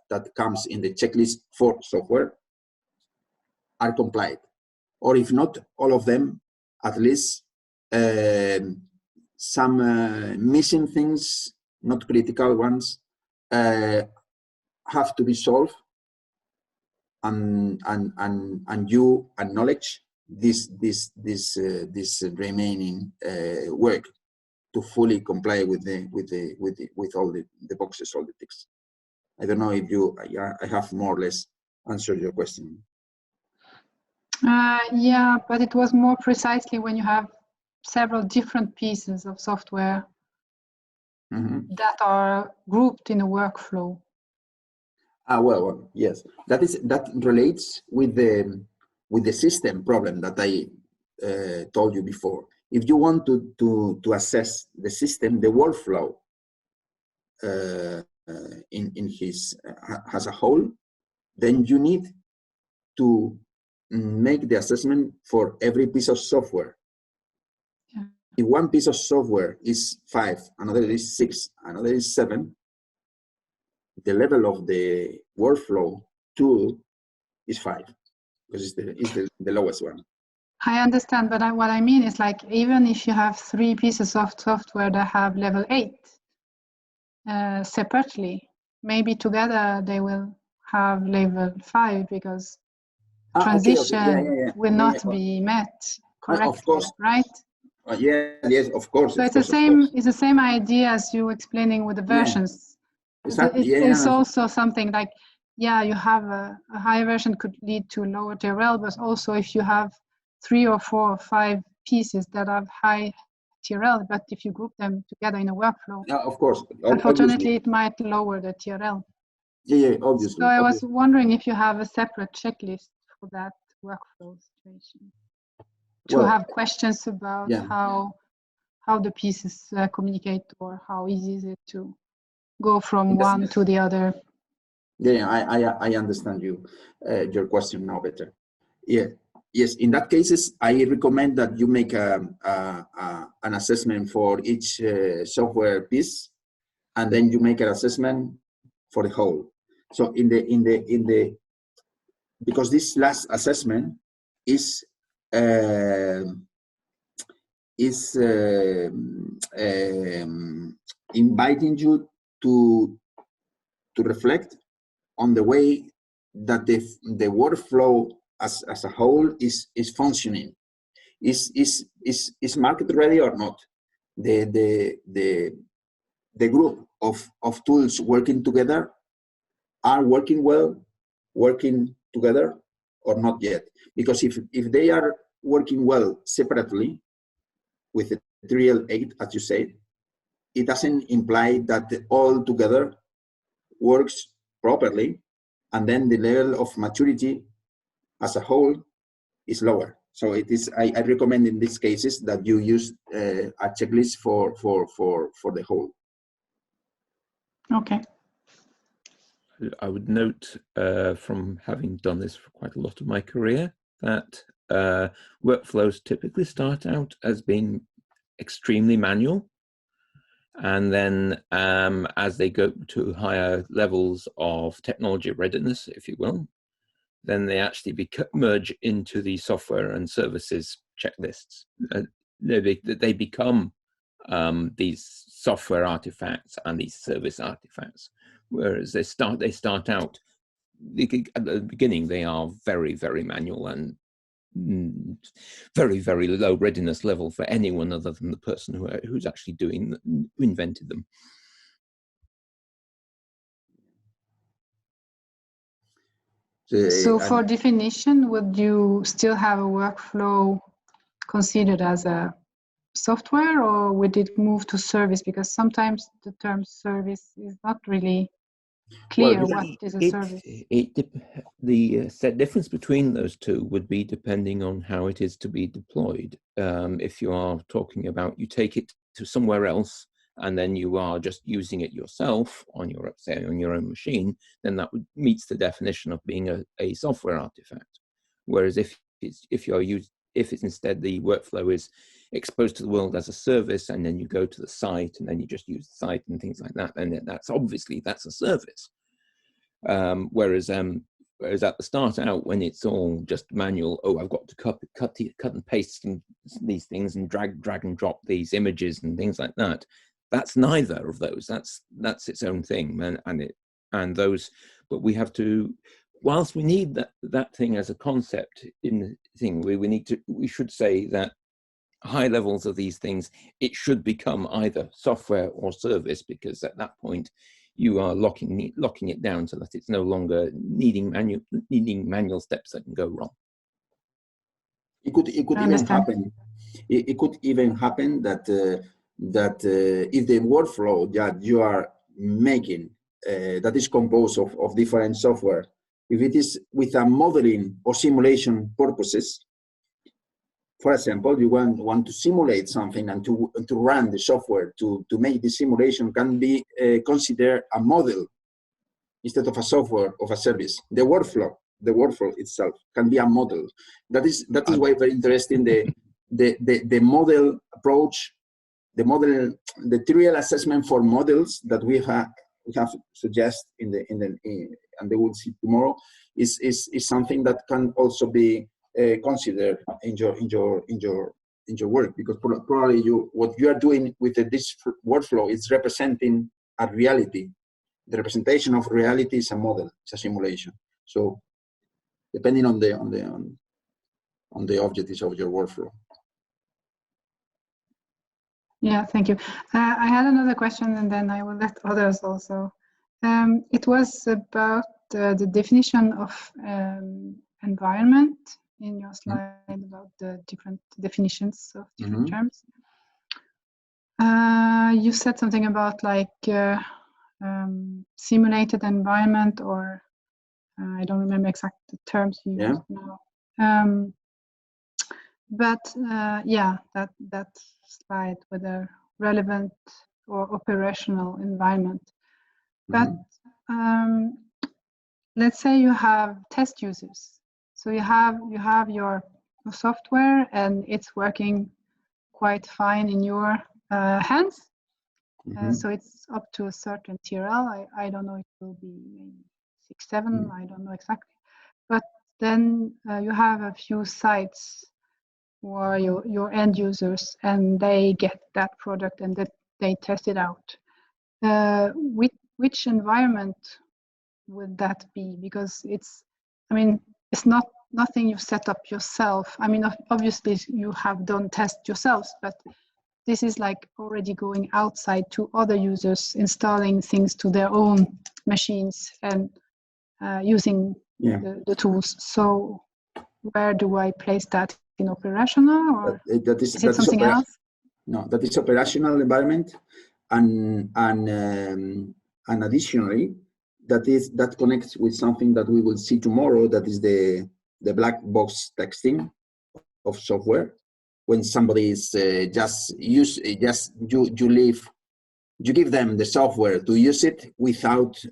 that comes in the checklist for software are complied, or if not all of them, at least some missing things, not critical ones, have to be solved, and you acknowledge this remaining work to fully comply with all the boxes, all the ticks. I don't know if I have more or less answered your question. Yeah, but it was more precisely when you have several different pieces of software that are grouped in a workflow. Well, yes, that relates with the system problem that I told you before. If you want to assess the system, the workflow as a whole, then you need to make the assessment for every piece of software. Yeah. If one piece of software is 5, another is 6, another is 7, the level of the workflow tool is 5, because it's the lowest one. I understand, but what I mean is, like, even if you have 3 pieces of software that have level 8 separately, maybe together they will have level 5 because transition will not be met correctly, of course. right? Yes, of course. So it's the same idea as you explaining with the versions. Exactly. It's also something like, yeah, you have a high version could lead to lower TRL, but also if you have 3 or 4 or 5 pieces that have high TRL, but if you group them together in a workflow, of course, unfortunately, obviously. it might lower the TRL. Yeah, obviously. So I was wondering if you have a separate checklist for that workflow situation. To have questions about how the pieces communicate, or how easy is it to go from one to the other. Yeah, I understand your question now better. Yeah, yes. In that cases, I recommend that you make an assessment for each software piece, and then you make an assessment for the whole. So because this last assessment is inviting you to reflect on the way that the workflow as a whole is functioning. Is market ready or not? The group of tools working together are working well, working together, or not yet? Because if they are working well separately with the TRL 8, as you said, it doesn't imply that all together works properly, and then the level of maturity as a whole is lower. So it is. I recommend in these cases that you use a checklist for the whole. Okay. I would note from having done this for quite a lot of my career that workflows typically start out as being extremely manual, and then as they go to higher levels of technology readiness, if you will, then they actually merge into the software and services checklists. They become these software artifacts and these service artifacts, whereas they start out at the beginning, they are very, very manual and very, very low readiness level for anyone other than the person who's actually who invented them. So for definition, would you still have a workflow considered as a software, or would it move to service? Because sometimes the term service is not really clear. What is a service? The difference between those two would be depending on how it is to be deployed. If you are talking about you take it to somewhere else and then you are just using it yourself on your, say, on your own machine, then that meets the definition of being a software artifact. Whereas if it's instead the workflow is exposed to the world as a service, and then you go to the site and then you just use the site and things like that, and that's a service. Whereas at the start out, when it's all just manual, I've got to cut and paste these things and drag and drop these images and things like that. That's neither of those. That's its own thing, but we have to. Whilst we need that thing as a concept in the thing, we should say that high levels of these things, it should become either software or service, because at that point you are locking it down so that it's no longer needing manual steps that can go wrong. It could even happen. It could even happen that if the workflow that you are making that is composed of different software, if it is with a modeling or simulation purposes, for example, you want to simulate something and to run the software to make the simulation can be considered a model instead of a software of a service. The workflow itself can be a model. That is why very interesting the model approach, the TRL assessment for models that we have suggest and they will see tomorrow is something that can also be considered in your work, because probably what you are doing with this workflow is representing a reality. The representation of reality is a model, it's a simulation. So depending on the objectives of your workflow. Yeah, thank you. I had another question, and then I will let others also. It was about the definition of environment in your slide, about the different definitions of different terms. You said something about like simulated environment, or I don't remember exact the terms you used now. But yeah, that slide with a relevant or operational environment. But let's say you have test users. So you have your software and it's working quite fine in your hands. So it's up to a certain TRL. I don't know, it will be maybe 6, 7, I don't know exactly. But then you have a few sites or your end users, and they get that product and that they test it out. Which environment would that be? Because it's not nothing you set up yourself. I mean, obviously you have done tests yourselves, but this is like already going outside to other users, installing things to their own machines and using the tools. So where do I place that? In operational, or is it something else? No, that is operational environment, and additionally, that connects with something that we will see tomorrow. That is the black box texting of software. When somebody is you give them the software to use it without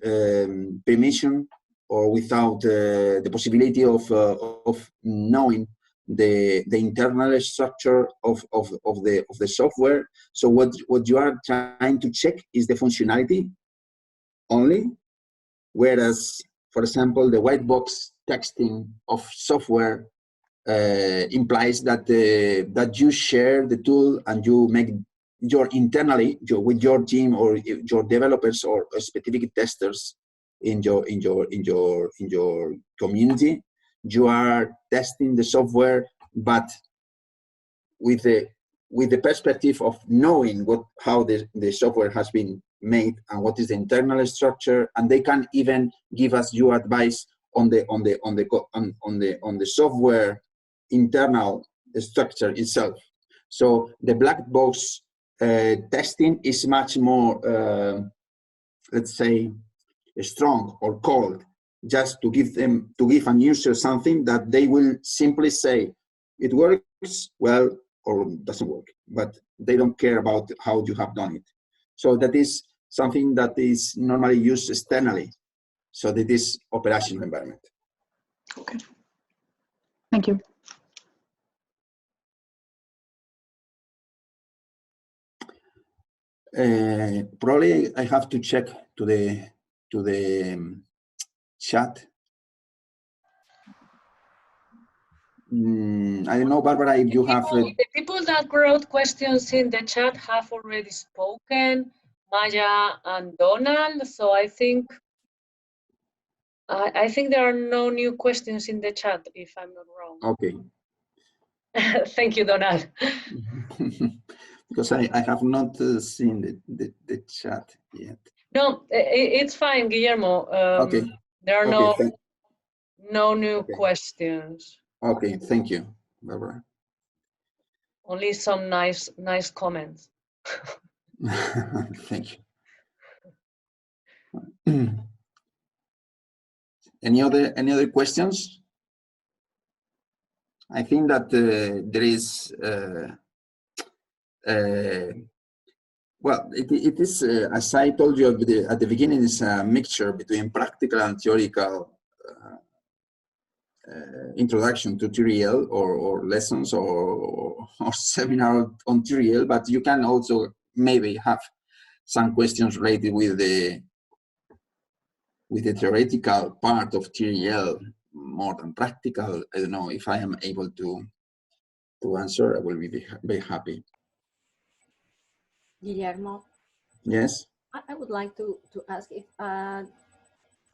permission or without the possibility of knowing the internal structure of the software. So what you are trying to check is the functionality only, whereas, for example, the white box texting of software implies that that you share the tool and you make internally with your team or your developers or specific testers in your community. You are testing the software, but with the perspective of knowing how the software has been made and what is the internal structure, and they can even give us your advice on the software internal structure itself. So the black box testing is much more, let's say, strong or cold, just to give a user something that they will simply say it works well or doesn't work, but they don't care about how you have done it. So that is something that is normally used externally. So that is operational environment. Okay, thank you. Probably I have to check to the chat. I don't know, Barbara, if you have... The people that wrote questions in the chat have already spoken, Maya and Donald, so I think there are no new questions in the chat, if I'm not wrong. Okay. Thank you, Donald. Because I have not seen the chat yet. No, it's fine, Guillermo. Okay. There are okay, no new questions. Okay, thank you, Barbara. Only some nice comments. Thank you. Any other questions? I think that there is, well, it is, as I told you at the beginning, it's a mixture between practical and theoretical introduction to TRL or lessons or seminar on TRL, but you can also maybe have some questions related with the theoretical part of TRL more than practical. I don't know if I am able to answer. I will be very happy. Guillermo, Yes. I would like to ask if I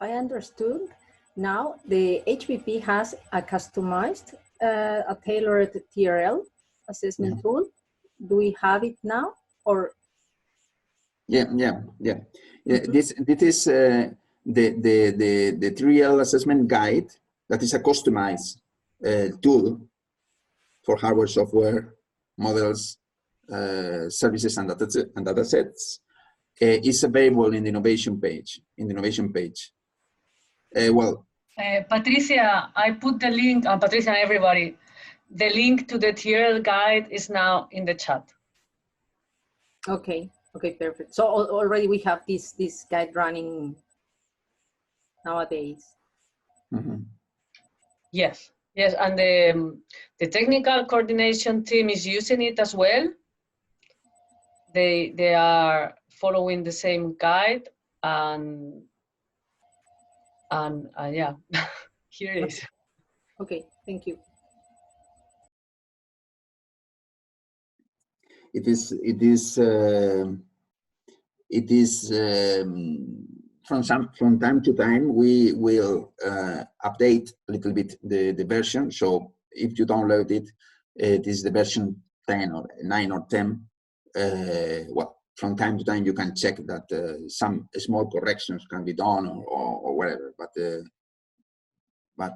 understood. Now the HVP has a customized, a tailored TRL assessment tool. Do we have it now, or? Yeah. This is the TRL assessment guide. That is a customized tool for hardware, software, models, services, and data sets. Is available in the innovation page. Well, Patricia, I put the link, and Patricia and everybody, the link to the TRL guide is now in the chat. Okay, perfect. So already we have this guide running nowadays. Mm-hmm. Yes, and the technical coordination team is using it as well. They are following the same guide, and yeah, here it is. Okay, thank you. It is from time to time we will update a little bit the version. So if you download it, it is the version 10 or 9 or 10. Well, from time to time you can check that some small corrections can be done or whatever, but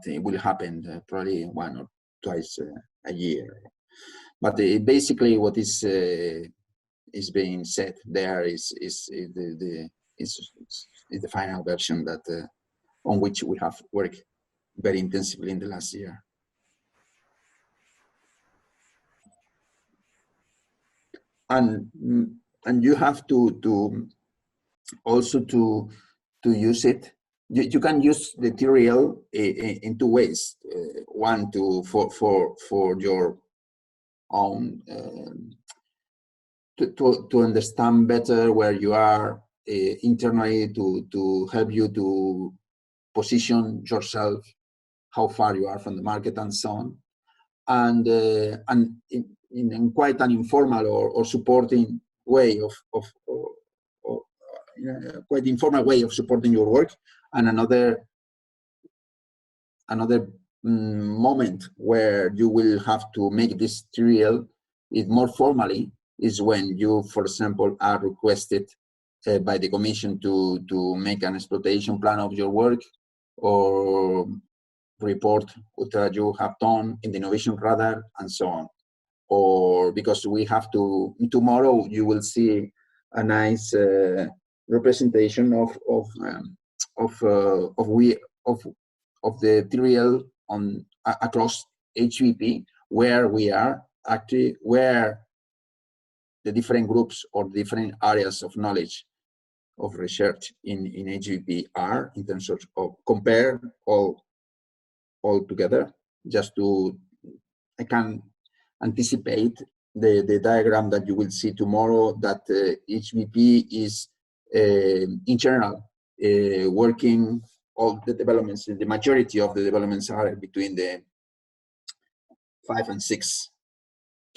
it will happen probably 1 or twice a year. But basically, what is being said there is the final version that on which we have worked very intensively in the last year. And you have to also to use it. You can use the TRL in 2 ways. One for your own to understand better where you are internally, to help you to position yourself, how far you are from the market, and so on, and in quite an informal or supporting way of quite informal way of supporting your work. And another moment where you will have to make this TRL more formally is when you, for example, are requested by the Commission to make an exploitation plan of your work or report what you have done in the innovation radar and so on. Or because we have to, tomorrow you will see a nice representation of the TRL on across HVP, where we are actually, where the different groups or different areas of knowledge of research in HVP are, in terms of compare all together. Just to, I can anticipate the diagram that you will see tomorrow, that HVP is in general working. All the developments, the majority of the developments are between the 5 and 6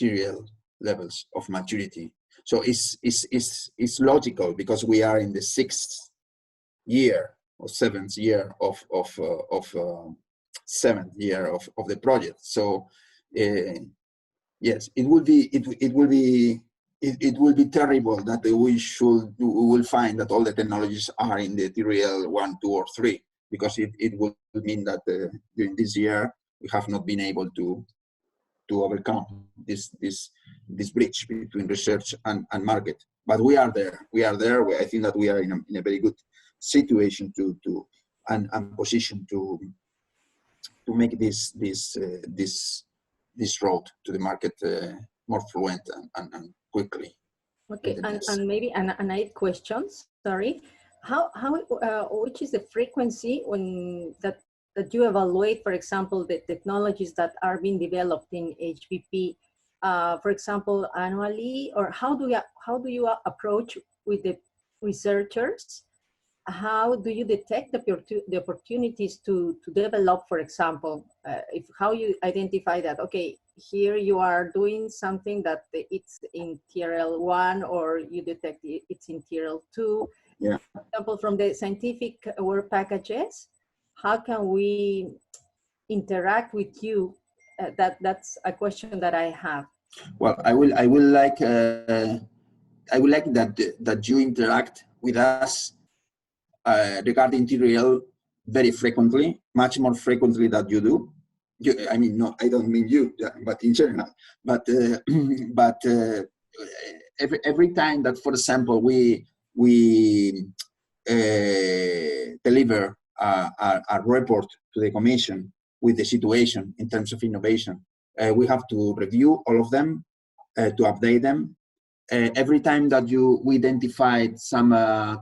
TRL levels of maturity. So it's logical, because we are in the 6th year or 7th year of 7th year of the project. So yes, it will be terrible that we will find that all the technologies are in the TRL 1, 2, or 3, because it will mean that during this year we have not been able to overcome this bridge between research and market. But we are there. I think that we are in a very good situation and position to make this this road to the market more fluent and quickly. Okay, and maybe another question. Sorry, which is the frequency when that you evaluate, for example, the technologies that are being developed in HPP, for example, annually, or how do you approach with the researchers? How do you detect the opportunities to develop, for example, how you identify that, okay, here you are doing something that it's in TRL 1 or you detect it's in TRL 2. Yeah. For example, from the scientific work packages, how can we interact with you? That's a question that I have. Well, I would like that you interact with us regarding TRL very frequently, much more frequently than you do. I mean, no, I don't mean you, but in general. But every time that, for example, we deliver a report to the Commission with the situation in terms of innovation, we have to review all of them to update them. Every time that we identified some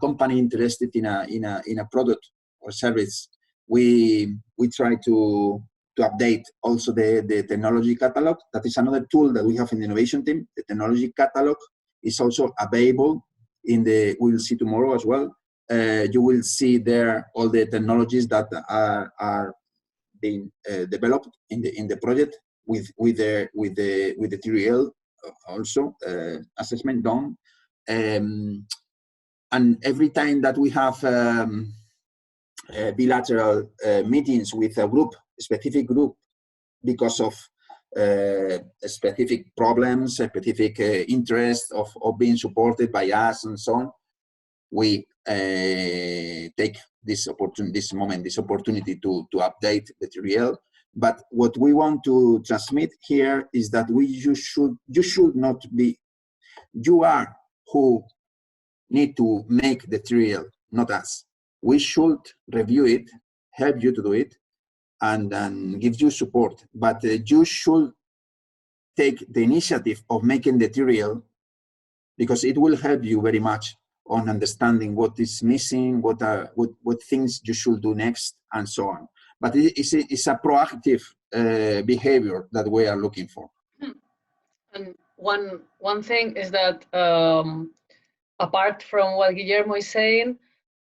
company interested in a product or service, we try to update also the technology catalog. That is another tool that we have in the innovation team. The technology catalog is also available we will see tomorrow as well. You will see there all the technologies that are being developed in the project with the TRL also assessment done. And every time that we have bilateral meetings with a specific group, because of specific problems, specific interest of being supported by us and so on, we take this opportunity to update the TRL. But what we want to transmit here is that you should not be, you are who need to make the TRL, not us. We should review it, help you to do it, and give you support. But you should take the initiative of making the TRL, because it will help you very much on understanding what is missing, what things you should do next, and so on. But it's a proactive behavior that we are looking for. And one thing is that apart from what Guillermo is saying,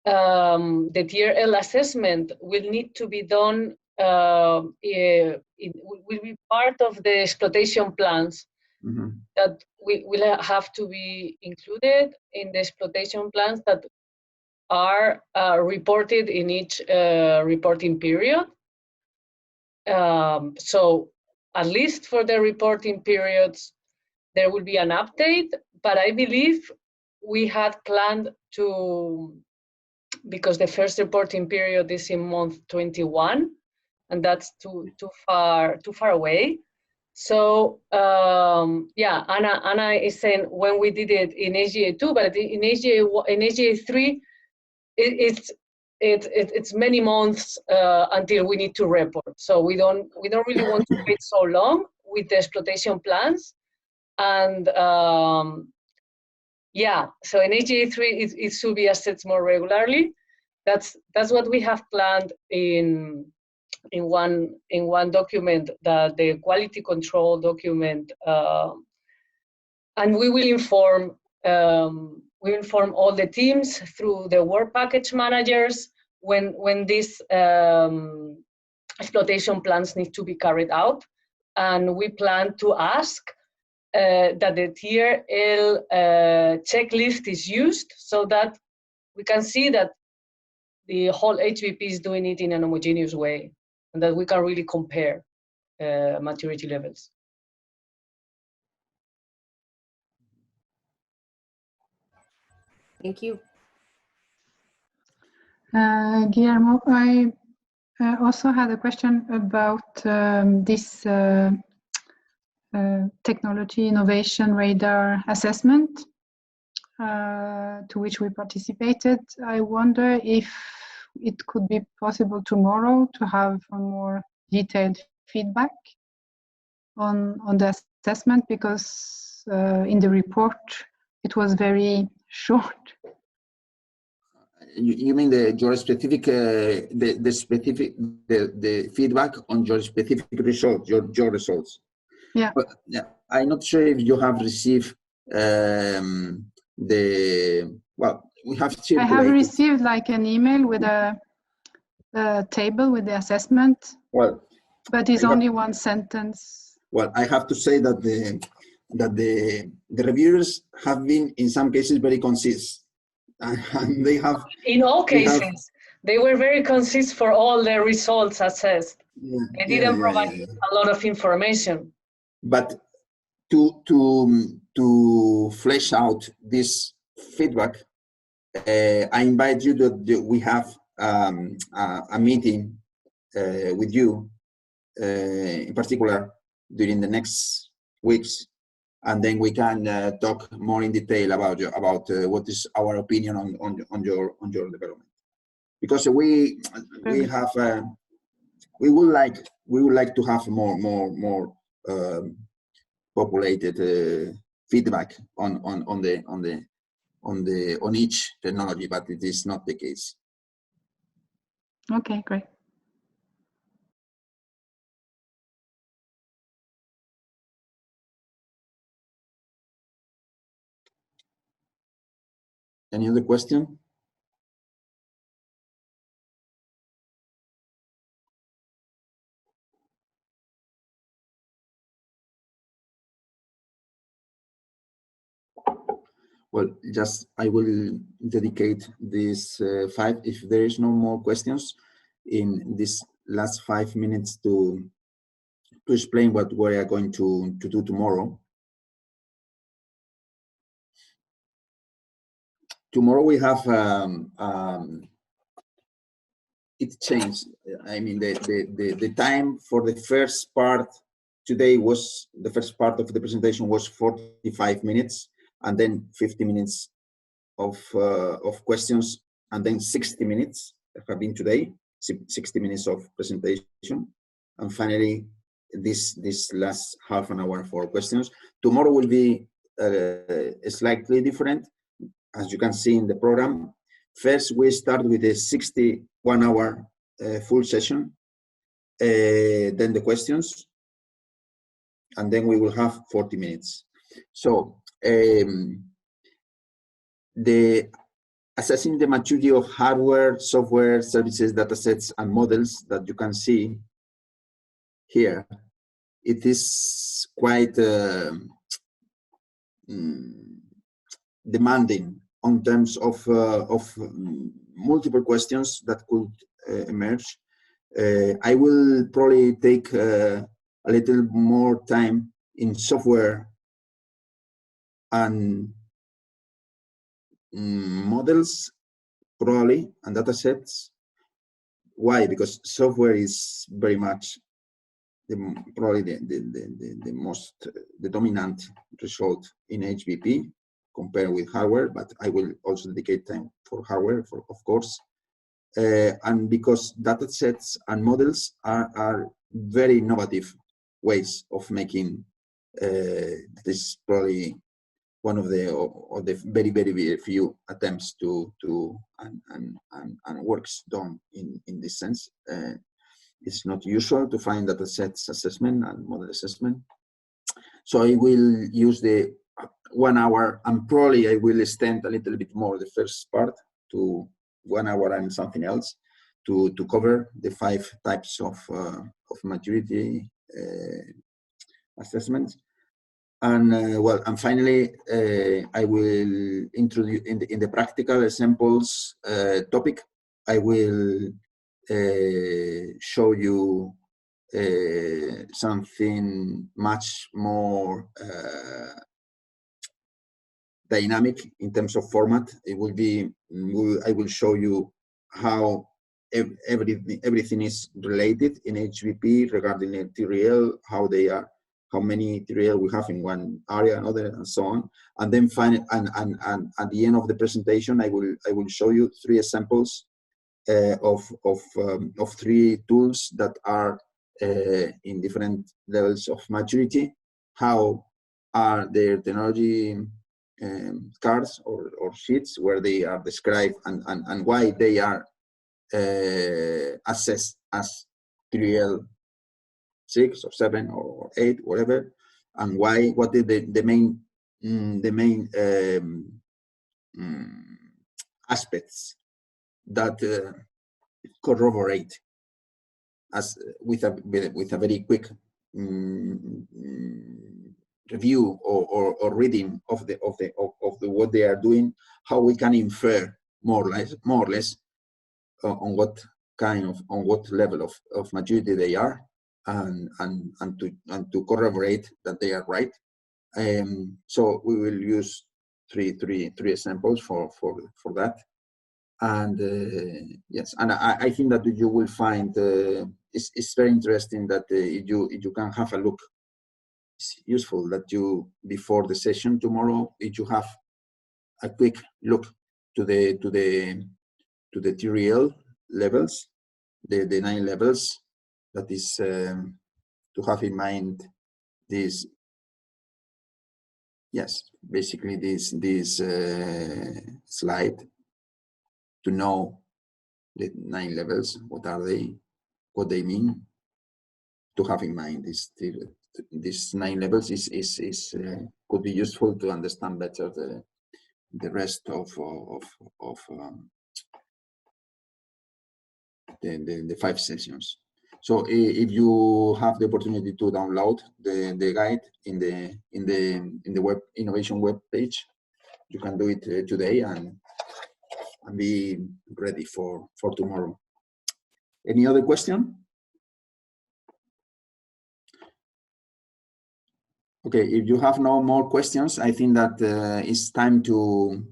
the TRL assessment will need to be done. It will be part of the exploitation plans. Mm-hmm. That will have to be included in the exploitation plans that are reported in each reporting period. So at least for the reporting periods, there will be an update, but I believe we had planned to, because the first reporting period is in month 21, and that's too far away. So yeah, Anna is saying when we did it in AGA2, but in AGA3, it's many months until we need to report. So we don't really want to wait so long with the exploitation plans. And yeah, so in AGA3 it should be assessed more regularly. That's what we have planned in one document, the quality control document, and we will inform all the teams through the work package managers when these exploitation plans need to be carried out, and we plan to ask that the TRL checklist is used so that we can see that the whole HPP is doing it in an homogeneous way, and that we can really compare maturity levels. Thank you. Guillermo, I also had a question about this technology innovation radar assessment to which we participated. I wonder if it could be possible tomorrow to have a more detailed feedback on the assessment, because in the report it was very short. You mean your specific the feedback on your specific results, your results? Yeah. But yeah, I'm not sure if you have received we have circulated. I have received like an email with a table with the assessment. Well, but it's only one sentence. Well, I have to say that the reviewers have been in some cases very concise, and they have. In all cases, they were very concise for all the results assessed. They didn't provide a lot of information. But to flesh out this feedback, I invite you that we have a meeting with you, in particular during the next weeks, and then we can talk more in detail about what is our opinion on your development, because we would like to have more populated feedback on each technology, but it is not the case. Okay, great. Any other question? Well, I will dedicate this if there is no more questions, in this last 5 minutes to explain what we are going to do tomorrow. Tomorrow we have it changed. I mean, the time for the first part today was, the first part of the presentation was 45 minutes, and then 50 minutes of questions, and then 60 minutes have been today, 60 minutes of presentation, and finally this last half an hour for questions. Tomorrow will be slightly different, as you can see in the program. First, we start with a 61-hour full session, then the questions, and then we will have 40 minutes. So the assessing the maturity of hardware, software, services, datasets, and models that you can see here, it is quite demanding on terms of multiple questions that could emerge. I will probably take a little more time in software and models, probably, and datasets. Why? Because software is very much probably the dominant result in HBP compared with hardware, but I will also dedicate time for hardware, of course. And because datasets and models are very innovative ways of making this, probably one of the very, very few attempts and works done in this sense. It's not usual to find datasets assessment and model assessment. So I will use the 1 hour, and probably I will extend a little bit more the first part to 1 hour and something else to cover the 5 types of maturity assessments. And and finally, I will introduce in the practical examples topic. I will show you something much more dynamic in terms of format. It will be, I will show you how everything is related in HBP regarding the TRL, how they are, how many TRL we have in one area, another, and so on. And then finally, and at the end of the presentation, I will show you 3 examples of 3 tools that are in different levels of maturity, how are their technology cards or sheets where they are described and why they are assessed as TRL 6 or 7 or 8, whatever, and why, what is the main aspects that corroborate as with a very quick review or reading of the what they are doing, how we can infer more or less on what level of maturity they are, and to corroborate that they are right. So we will use three examples for that. And yes, and I think that you will find it's very interesting that you can have a look. It's useful that you, before the session tomorrow, if you have a quick look to the TRL levels, the 9 levels. That is to have in mind this. Yes, basically this slide, to know the 9 levels, what are they, what they mean. To have in mind these 9 levels is could be useful to understand better the rest of the 5 sessions. So if you have the opportunity to download the guide in the web innovation web page, you can do it today and be ready for tomorrow. Any other question? Okay, if you have no more questions, I think that it's time to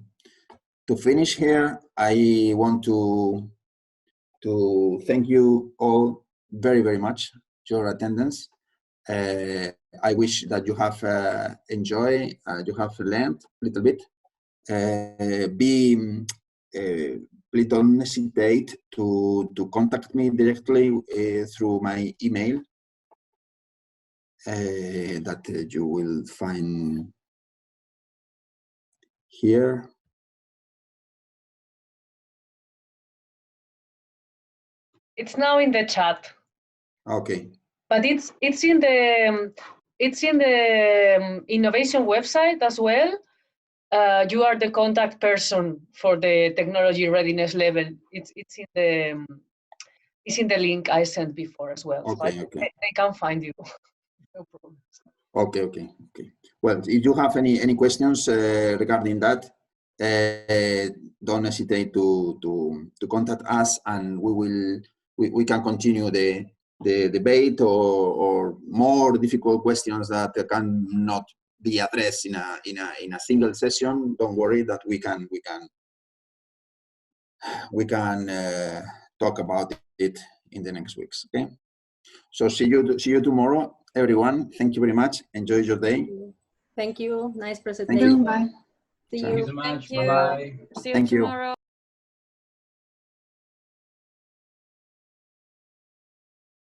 finish here. I want to thank you all very, very much for your attendance. I wish that you have enjoyed, you have learned a little bit. Please don't hesitate to contact me directly through my email that you will find here. It's now in the chat. Okay. But it's in the innovation website as well. You are the contact person for the technology readiness level. It's in the link I sent before as well. Okay, so okay. they can find you. No problem. Okay. Well, if you have any questions regarding that, don't hesitate to contact us, and we can continue the debate or more difficult questions that cannot be addressed in a single session. Don't worry, that we can talk about it in the next weeks. Okay. So see you tomorrow, everyone. Thank you very much. Enjoy your day. Thank you. Nice Thank presentation. you. Bye. See Ciao. Thank you you. so much. Thank you. Bye-bye. See you Thank you. tomorrow.